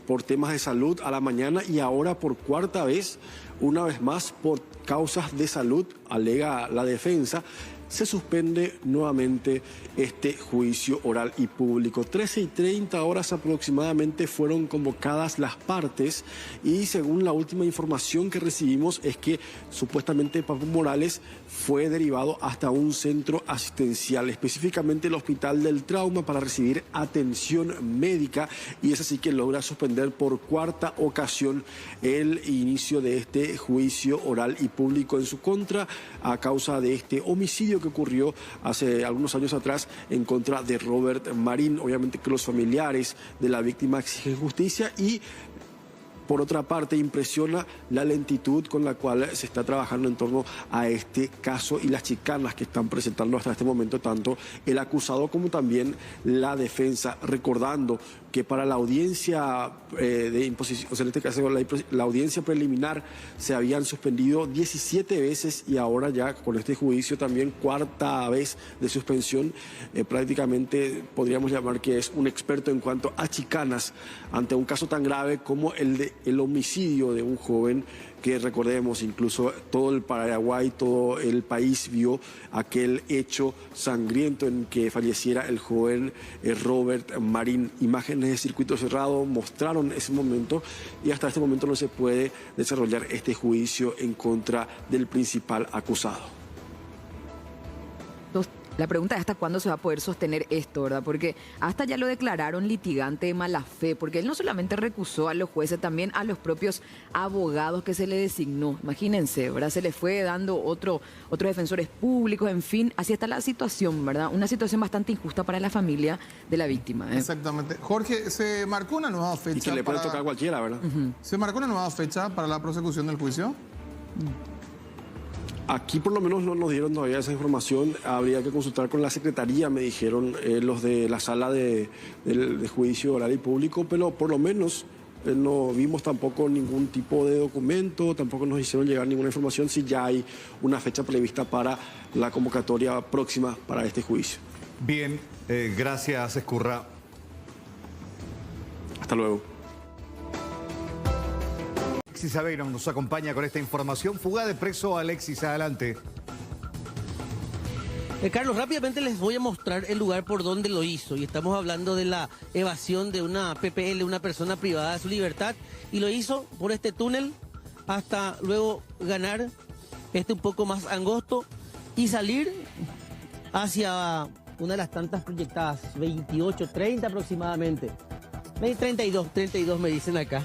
por temas de salud a la mañana, y ahora por cuarta vez, una vez más por causas de salud, alega la defensa. Se suspende nuevamente este juicio oral y público. 13:30 horas aproximadamente fueron convocadas las partes, y según la última información que recibimos es que supuestamente Papo Morales fue derivado hasta un centro asistencial, específicamente el Hospital del Trauma, para recibir atención médica, y es así que logra suspender por cuarta ocasión el inicio de este juicio oral y público en su contra a causa de este homicidio que ocurrió hace algunos años atrás en contra de Robert Marín. Obviamente que los familiares de la víctima exigen justicia, y Por otra parte, impresiona la lentitud con la cual se está trabajando en torno a este caso y las chicanas que están presentando hasta este momento tanto el acusado como también la defensa, recordando que para la audiencia de imposición, o sea, en este caso la audiencia preliminar, se habían suspendido 17 veces y ahora ya con este juicio también cuarta vez de suspensión. Prácticamente podríamos llamar que es un experto en cuanto a chicanas ante un caso tan grave como el homicidio de un joven que, recordemos, incluso todo el Paraguay, todo el país vio aquel hecho sangriento en que falleciera el joven Robert Marín. Imágenes de circuito cerrado mostraron ese momento y hasta este momento no se puede desarrollar este juicio en contra del principal acusado. La pregunta es hasta cuándo se va a poder sostener esto, ¿verdad? Porque hasta ya lo declararon litigante de mala fe, porque él no solamente recusó a los jueces, también a los propios abogados que se le designó. Imagínense, ¿verdad? Se le fue dando otros defensores públicos, en fin, así está la situación, ¿verdad? Una situación bastante injusta para la familia de la víctima. Exactamente. Jorge, se marcó una nueva fecha. Y que le puede tocar a cualquiera, ¿verdad? ¿Se marcó una nueva fecha para la prosecución del juicio? Aquí por lo menos no nos dieron todavía esa información, habría que consultar con la Secretaría, me dijeron los de la sala de juicio oral y público, pero por lo menos no vimos tampoco ningún tipo de documento, tampoco nos hicieron llegar ninguna información si ya hay una fecha prevista para la convocatoria próxima para este juicio. Bien, gracias, Ezcurra. Hasta luego. Alexis Aveiro nos acompaña con esta información. Fuga de preso, Alexis, adelante. Carlos, rápidamente les voy a mostrar el lugar por donde lo hizo. Y estamos hablando de la evasión de una PPL, una persona privada de su libertad. Y lo hizo por este túnel hasta luego ganar un poco más angosto y salir hacia una de las tantas proyectadas, 28, 30 aproximadamente. 32 me dicen acá.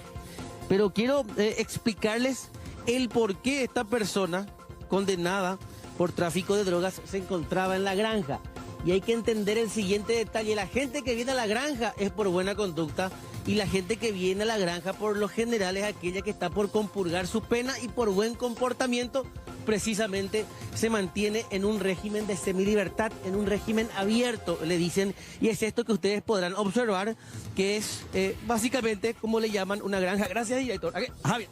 Pero quiero explicarles el por qué esta persona condenada por tráfico de drogas se encontraba en la granja. Y hay que entender el siguiente detalle. La gente que viene a la granja es por buena conducta y la gente que viene a la granja por lo general es aquella que está por compurgar su pena y por buen comportamiento precisamente se mantiene en un régimen de semilibertad, en un régimen abierto, le dicen, y es esto que ustedes podrán observar, que es básicamente como le llaman una granja. Gracias, director. Javier.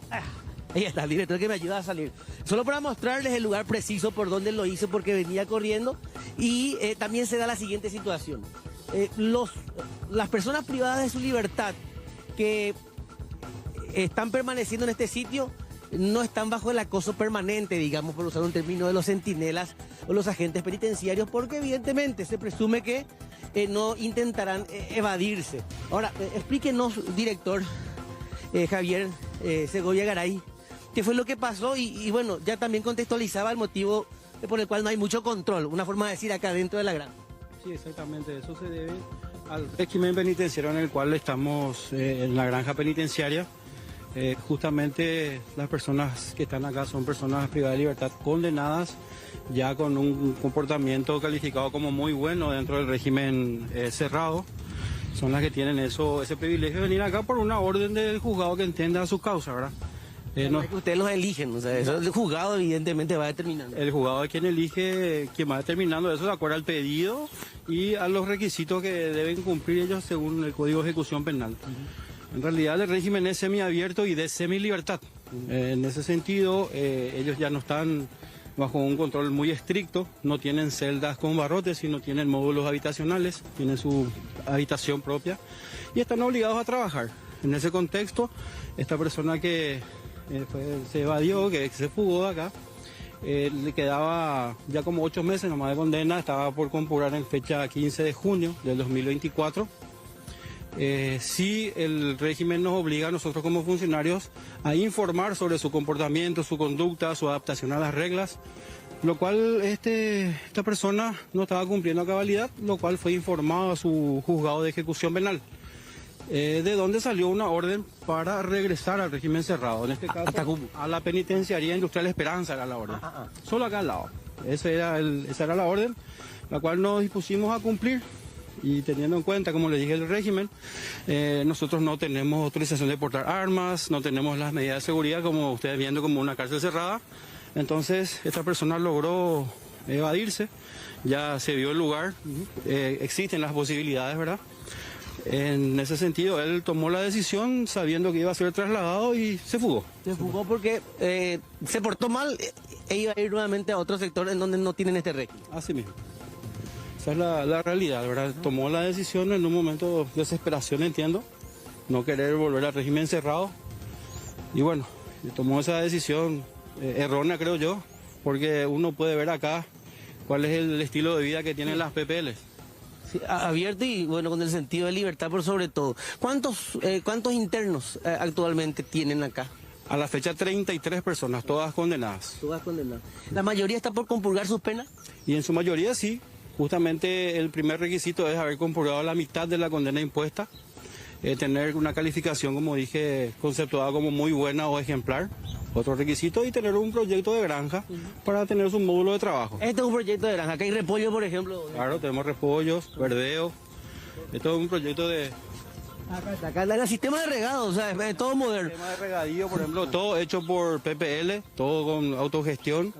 Ahí está el director que me ayuda a salir. Solo para mostrarles el lugar preciso por donde lo hice, porque venía corriendo. Y también se da la siguiente situación. Las personas privadas de su libertad que están permaneciendo en este sitio no están bajo el acoso permanente, digamos, por usar un término de los centinelas o los agentes penitenciarios, porque evidentemente se presume que no intentarán evadirse. Ahora, explíquenos, director Javier Segovia Garay, qué fue lo que pasó y bueno, ya también contextualizaba el motivo por el cual no hay mucho control, una forma de decir acá dentro de la granja. Sí, exactamente, eso se debe al régimen penitenciario en el cual estamos en la granja penitenciaria. Justamente las personas que están acá son personas privadas de libertad condenadas ya con un comportamiento calificado como muy bueno dentro del régimen cerrado. Son las que tienen ese privilegio de venir acá por una orden del juzgado que entienda su causa, ¿verdad? No es que ustedes los eligen, o sea, eso el juzgado evidentemente va determinando. El juzgado es quien elige, quien va determinando eso de acuerdo al pedido y a los requisitos que deben cumplir ellos según el Código de Ejecución Penal. En realidad el régimen es semiabierto y de semilibertad. En ese sentido, ellos ya no están bajo un control muy estricto, no tienen celdas con barrotes, sino tienen módulos habitacionales, tienen su habitación propia y están obligados a trabajar. En ese contexto, esta persona que se evadió, que se fugó de acá, le quedaba ya como 8 meses nomás de condena, estaba por compurar en fecha 15 de junio del 2024. Sí, el régimen nos obliga a nosotros como funcionarios a informar sobre su comportamiento, su conducta, su adaptación a las reglas, lo cual esta persona no estaba cumpliendo a cabalidad, lo cual fue informado a su juzgado de ejecución penal, de donde salió una orden para regresar al régimen cerrado, en este caso a la penitenciaría industrial Esperanza era la orden, solo acá al lado. Esa era la orden, la cual nos dispusimos a cumplir. Y teniendo en cuenta, como le dije, el régimen, nosotros no tenemos autorización de portar armas, no tenemos las medidas de seguridad, como ustedes viendo, como una cárcel cerrada. Entonces, esta persona logró evadirse, ya se vio el lugar, existen las posibilidades, ¿verdad? En ese sentido, él tomó la decisión sabiendo que iba a ser trasladado y se fugó. Se fugó porque se portó mal e iba a ir nuevamente a otro sector en donde no tienen este régimen. Así mismo. Esa es la realidad, ¿verdad? Tomó la decisión en un momento de desesperación, entiendo, no querer volver al régimen cerrado. Y bueno, tomó esa decisión errónea, creo yo, porque uno puede ver acá cuál es el estilo de vida que tienen las PPL. Sí, abierto y bueno, con el sentido de libertad por sobre todo. ¿Cuántos internos actualmente tienen acá? A la fecha 33 personas, todas condenadas. Todas condenadas. ¿La mayoría está por compurgar sus penas? Y en su mayoría sí. Justamente el primer requisito es haber compurgado la mitad de la condena impuesta, tener una calificación, como dije, conceptuada como muy buena o ejemplar, otro requisito, y tener un proyecto de granja para tener su módulo de trabajo. Este es un proyecto de granja, acá hay repollo, por ejemplo. Claro, tenemos repollos, verdeo, esto es un proyecto de... Acá el sistema de regado, o sea, es todo moderno. El sistema de regadío, por ejemplo, todo hecho por PPL, todo con autogestión,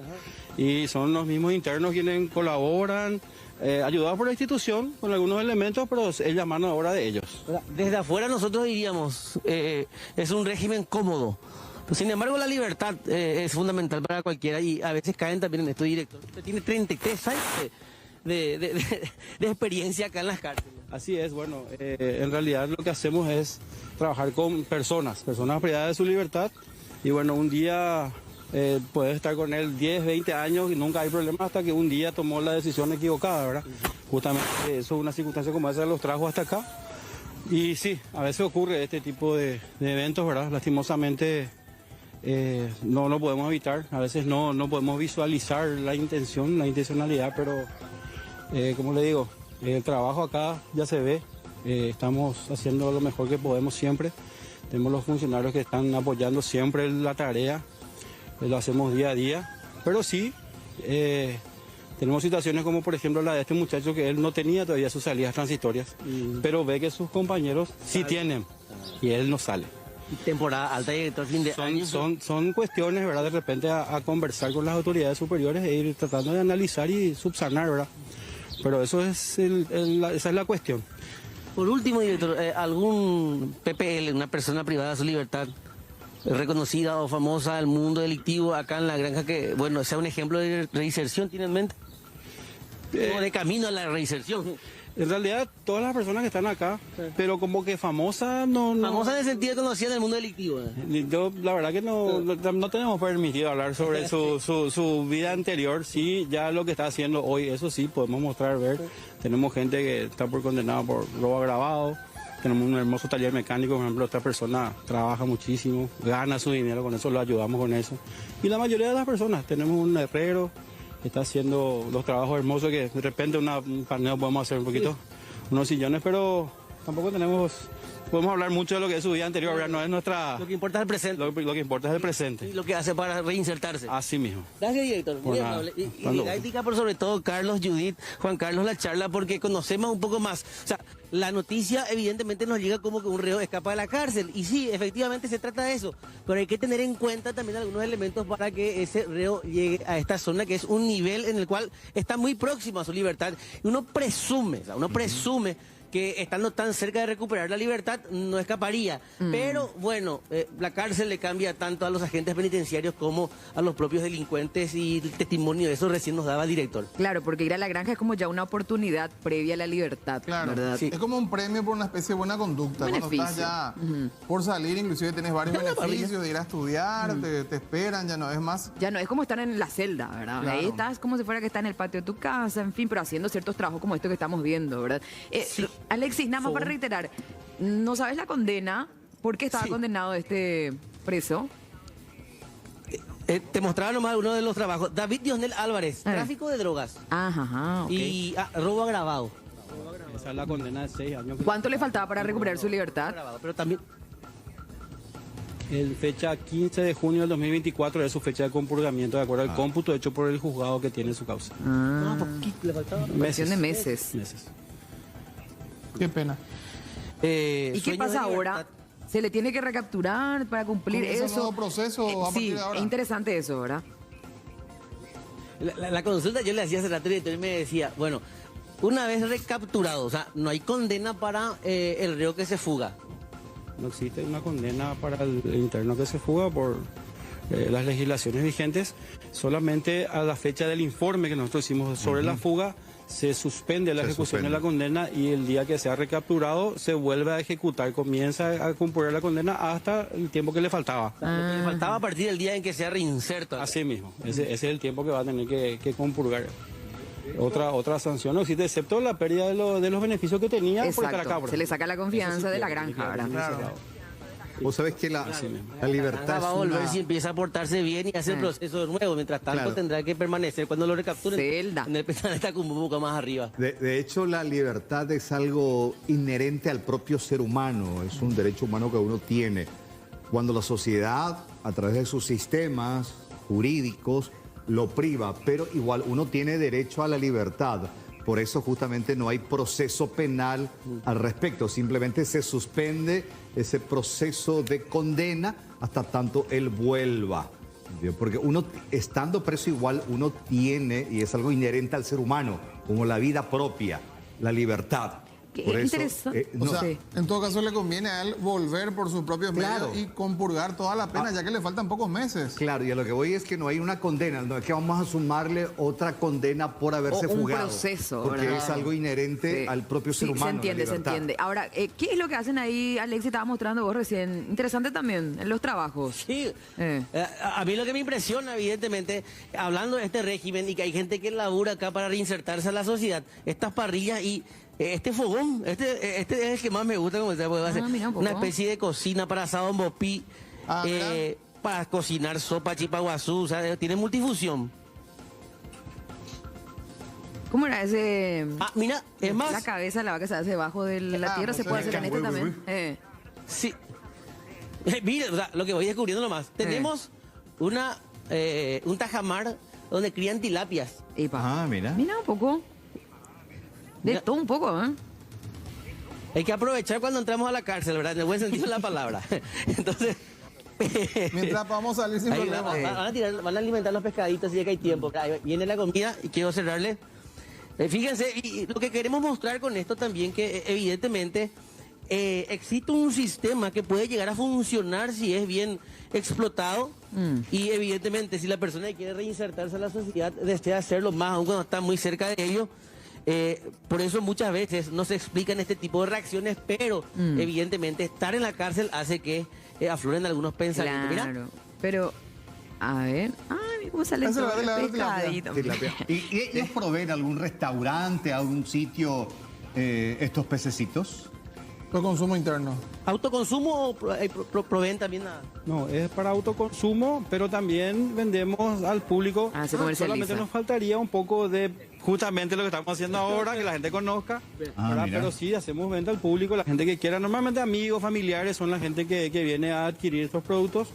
y son los mismos internos quienes colaboran, ayudados por la institución con algunos elementos, pero es la mano ahora de ellos. Desde afuera nosotros diríamos, es un régimen cómodo. Sin embargo, la libertad es fundamental para cualquiera y a veces caen también en esto, director. Usted tiene 33 años de experiencia acá en las cárceles. Así es, bueno, en realidad lo que hacemos es trabajar con personas privadas de su libertad, y bueno, un día puedes estar con él 10, 20 años y nunca hay problema hasta que un día tomó la decisión equivocada, ¿verdad? Justamente eso, una circunstancia como esa los trajo hasta acá. Y sí, a veces ocurre este tipo de eventos, ¿verdad? Lastimosamente no lo podemos evitar, a veces no podemos visualizar la intencionalidad, pero como le digo, el trabajo acá ya se ve, estamos haciendo lo mejor que podemos siempre, tenemos los funcionarios que están apoyando siempre la tarea, lo hacemos día a día, pero sí tenemos situaciones como por ejemplo la de este muchacho, que él no tenía todavía sus salidas transitorias, pero ve que sus compañeros sí tienen y él no sale. Temporada alta y todo fin de año. Son cuestiones, ¿verdad? De repente a conversar con las autoridades superiores e ir tratando de analizar y subsanar, ¿verdad? Pero eso es esa es la cuestión. Por último, director, ¿algún PPL, una persona privada de su libertad, reconocida o famosa del mundo delictivo acá en la granja, que, bueno, sea un ejemplo de reinserción, tiene en mente? O de camino a la reinserción. En realidad, todas las personas que están acá, pero como que famosa no... Famosa en el sentido de conocida del mundo delictivo. Yo, la verdad que no tenemos permitido hablar sobre su vida anterior. Sí, ya lo que está haciendo hoy, eso sí, podemos mostrar, ver. Tenemos gente que está por condenada por robo agravado. Tenemos un hermoso taller mecánico, por ejemplo, esta persona trabaja muchísimo, gana su dinero, con eso lo ayudamos con eso. Y la mayoría de las personas, tenemos un herrero que está haciendo los trabajos hermosos, que de repente un paneo podemos hacer un poquito, unos sillones, pero tampoco podemos hablar mucho de lo que es su vida anterior, ¿verdad? No es nuestra... Lo que importa es el presente. Lo que importa es el presente. Y lo que hace para reinsertarse. Así mismo. Gracias, director. Muy amable. Y didáctica por sobre todo Carlos, Judith, Juan Carlos, la charla, porque conocemos un poco más. O sea, la noticia evidentemente nos llega como que un reo escapa de la cárcel. Y sí, efectivamente se trata de eso. Pero hay que tener en cuenta también algunos elementos para que ese reo llegue a esta zona, que es un nivel en el cual está muy próximo a su libertad. Y uno presume, que estando tan cerca de recuperar la libertad, no escaparía. Pero bueno, la cárcel le cambia tanto a los agentes penitenciarios como a los propios delincuentes, y el testimonio de eso recién nos daba el director. Claro, porque ir a la granja es como ya una oportunidad previa a la libertad, claro, ¿verdad? Sí. Es como un premio por una especie de buena conducta. Cuando estás ya por salir, inclusive tenés varios beneficios de ir a estudiar, te esperan, ya no es más... Ya no es como estar en la celda, ¿verdad? Claro. Ahí estás como si fuera que está en el patio de tu casa, en fin, pero haciendo ciertos trabajos como esto que estamos viendo, ¿verdad? Sí. Alexis, nada más para reiterar, ¿no sabes la condena? ¿Por qué estaba condenado este preso? Te mostraba nomás uno de los trabajos. David Diosnel Álvarez, tráfico de drogas. Ajá, ok. Y robo agravado. Esa es la condena de 6 años. ¿Cuánto le faltaba para recuperar su libertad? Pero también... El fecha 15 de junio del 2024 es su fecha de compurgamiento, de acuerdo al cómputo hecho por el juzgado que tiene su causa. No, poquito le faltaba. Cuestión de meses. Qué pena. ¿Y qué pasa ahora? ¿Se le tiene que recapturar para cumplir ¿Comienza eso? un nuevo proceso a partir Sí, de ahora? es interesante eso, ¿verdad? La consulta yo le hacía hace rato y él me decía, bueno, una vez recapturado, o sea, no hay condena para el reo que se fuga. No existe una condena para el interno que se fuga por las legislaciones vigentes. Solamente a la fecha del informe que nosotros hicimos sobre la fuga, se suspende la ejecución de la condena y el día que sea recapturado se vuelve a ejecutar, comienza a cumplir la condena hasta el tiempo que le faltaba. Lo que le faltaba a partir del día en que sea reinserto. Así mismo, ese es el tiempo que va a tener que compurgar. Otra sanción no existe, excepto la pérdida de los beneficios que tenía por estar acá. Se le saca la confianza de la granja, ¿verdad? Claro. Vos sabés que la libertad va a es volver una... si empieza a portarse bien y hace el proceso de nuevo. Mientras tanto Claro. tendrá que permanecer cuando lo recapturen en el penal está como un poco más arriba. De hecho, la libertad es algo inherente al propio ser humano, es un derecho humano que uno tiene. Cuando la sociedad, a través de sus sistemas jurídicos, lo priva, pero igual uno tiene derecho a la libertad. Por eso justamente no hay proceso penal al respecto, simplemente se suspende ese proceso de condena hasta tanto él vuelva. Porque uno, estando preso igual, uno tiene, y es algo inherente al ser humano, como la vida propia, la libertad. Por eso, interesante. O sea, en todo caso le conviene a él volver por sus propios medios y compurgar toda la pena, ya que le faltan pocos meses. Claro, y a lo que voy es que no hay una condena, no es que vamos a sumarle otra condena por haberse O un fugado. proceso, porque ¿verdad? es algo inherente al propio ser humano. Se entiende, la se libertad. entiende. Ahora, ¿qué es lo que hacen ahí? Alexis, estaba mostrando vos recién. Interesante también, en los trabajos. Sí, a mí lo que me impresiona, evidentemente, hablando de este régimen y que hay gente que labura acá para reinsertarse a la sociedad, estas parrillas y este fogón, este es el que más me gusta, como se puede hacer. Una especie de cocina para asado en bopí, para cocinar sopa chipaguazú, o sea, tiene multifunción. ¿Cómo era ese? Mira, es más. La cabeza de la vaca se hace debajo de la tierra, se puede hacer en este también. Sí. Mira, o sea, lo que voy descubriendo nomás. Tenemos un tajamar donde crían tilapias. Mira. Mira un poco. De todo un poco, ¿eh? Hay que aprovechar cuando entramos a la cárcel, ¿verdad? En el buen sentido de la palabra. Entonces... Mientras podamos salir sin problema. Van a alimentar los pescaditos ya que hay tiempo. Ahí viene la comida y quiero cerrarle. Fíjense, y lo que queremos mostrar con esto también, que evidentemente existe un sistema que puede llegar a funcionar si es bien explotado. Y evidentemente si la persona que quiere reinsertarse a la sociedad desea hacerlo más aún cuando está muy cerca de ello. Por eso muchas veces no se explican este tipo de reacciones, pero evidentemente estar en la cárcel hace que afloren algunos pensamientos. Claro, Mira. Pero, a ver, cómo sale todo pescadito. ¿Y ellos proveen algún restaurante, algún sitio, estos pececitos? Por consumo interno. ¿Autoconsumo o proveen también nada? No, es para autoconsumo, pero también vendemos al público. Se comercializa. Solamente nos faltaría un poco de justamente lo que estamos haciendo ahora, que la gente conozca. Pero sí, hacemos venta al público, la gente que quiera. Normalmente amigos, familiares son la gente que viene a adquirir estos productos.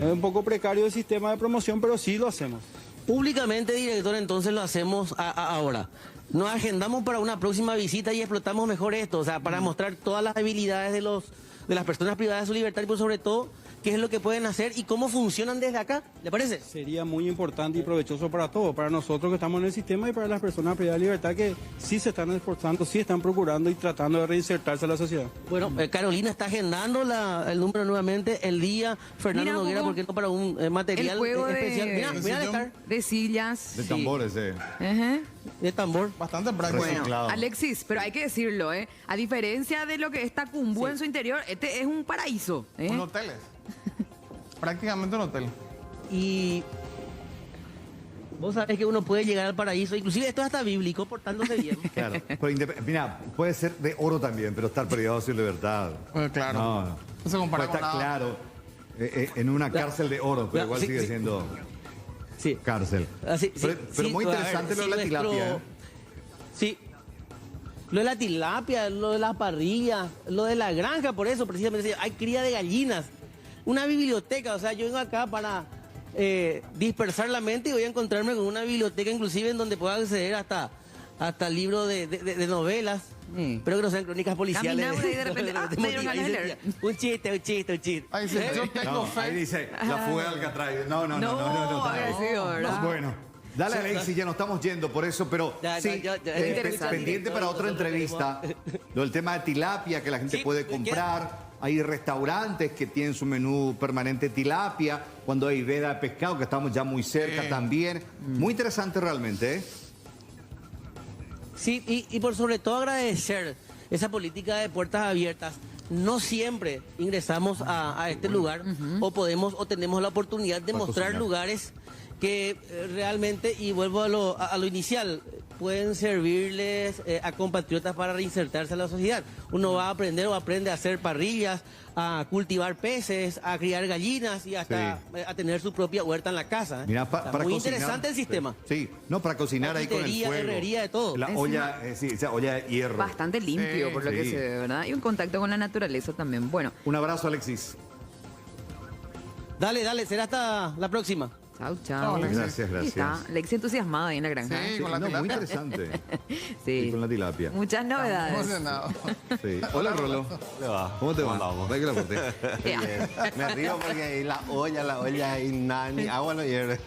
Es un poco precario el sistema de promoción, pero sí lo hacemos. Públicamente, director, entonces lo hacemos ahora. Nos agendamos para una próxima visita y explotamos mejor esto, o sea, para mostrar todas las habilidades de las personas privadas de su libertad y por sobre todo qué es lo que pueden hacer y cómo funcionan desde acá. ¿Le parece? Sería muy importante y provechoso para todos, para nosotros que estamos en el sistema y para las personas privadas de libertad que sí se están esforzando, sí están procurando y tratando de reinsertarse a la sociedad. Bueno, Carolina está agendando el número nuevamente, el día, Fernando Noguera, ¿por qué no para un material especial? Mira, de sillas. De tambores, de tambor. Bastante práctico. Bueno, Alexis, pero hay que decirlo, a diferencia de lo que está Tacumbú en su interior, este es un paraíso. Un hotel. Prácticamente un hotel. Y vos sabés que uno puede llegar al paraíso, inclusive esto es hasta bíblico, portándose bien. Claro, pero mira, puede ser de oro también, pero estar privado de su libertad. Claro. No se compara con está nada. Claro, en una cárcel de oro, pero igual sigue siendo cárcel. Pero muy interesante lo de la tilapia. Sí. Lo de la tilapia, lo de la parrilla, lo de la granja, por eso precisamente hay cría de gallinas. Una biblioteca, o sea, yo vengo acá para dispersar la mente y voy a encontrarme con una biblioteca inclusive en donde pueda acceder hasta hasta libros de novelas, pero que no sean crónicas policiales. Caminamos y de repente, me dieron ganas de leer. Un chiste. Ahí dice, yo tengo fe. Ahí dice, la fuga de Alcatraz. No. Agresivo, ¿verdad? Bueno. Dale, Alexis, ya nos estamos yendo por eso, pero sí, pendiente para otra entrevista. Lo del tema de tilapia que la gente puede comprar. Hay restaurantes que tienen su menú permanente tilapia. Cuando hay veda de pescado, que estamos ya muy cerca también. Muy interesante realmente, ¿eh? Sí, y por sobre todo agradecer esa política de puertas abiertas. No siempre ingresamos a este lugar o podemos o tenemos la oportunidad de mostrar lugares que realmente, y vuelvo a lo inicial, pueden servirles a compatriotas para reinsertarse a la sociedad. Uno va a aprender o aprende a hacer parrillas, a cultivar peces, a criar gallinas y hasta a tener su propia huerta en la casa. Mira, para muy cocinar, interesante el sistema. Sí, no, para cocinar ahí con el fuego. Herrería, de todo. La olla, esa olla de hierro. Bastante limpio, por lo que se ve, ¿verdad? Y un contacto con la naturaleza también. Bueno. Un abrazo, Alexis. Dale, será hasta la próxima. Chao. Gracias. Está Alexis entusiasmada ahí en la granja. Sí, con la tilapia. Muy interesante. Sí. Y con la tilapia. Muchas novedades. Sí. Hola, Rolo. ¿Cómo te va? Vamos. Me río porque ahí la olla y nani, agua no hierve.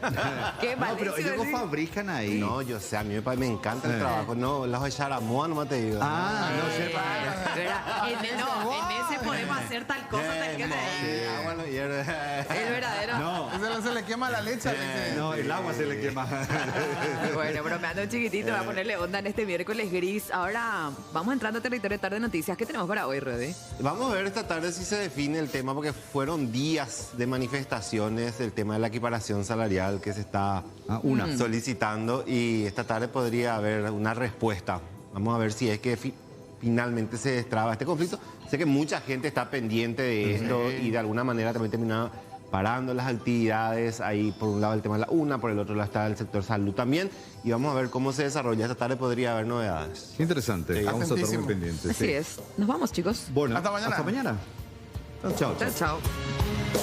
Qué mal. No, pero ellos no fabrican ahí. No, yo sé, a mí me encanta el trabajo. No, las Charamoa nomás te digo. No sé. En ese podemos hacer tal cosa. Agua no hierve. El verdadero. No. Se le quema la leche. No, el agua se le quema. Bueno, bromeando chiquitito, va a ponerle onda en este miércoles gris. Ahora vamos entrando a territorio tarde noticias. ¿Qué tenemos para hoy, Rode? Vamos a ver esta tarde si se define el tema, porque fueron días de manifestaciones del tema de la equiparación salarial que se está solicitando, y esta tarde podría haber una respuesta. Vamos a ver si es que finalmente se destraba este conflicto. Sé que mucha gente está pendiente de esto y de alguna manera también termina parando las actividades. Ahí por un lado el tema de la UNA, por el otro lado está el sector salud también. Y vamos a ver cómo se desarrolla. Esta tarde podría haber novedades. Qué interesante. Vamos a estar muy pendientes. Así es. Nos vamos, chicos. Bueno, hasta mañana. Chao.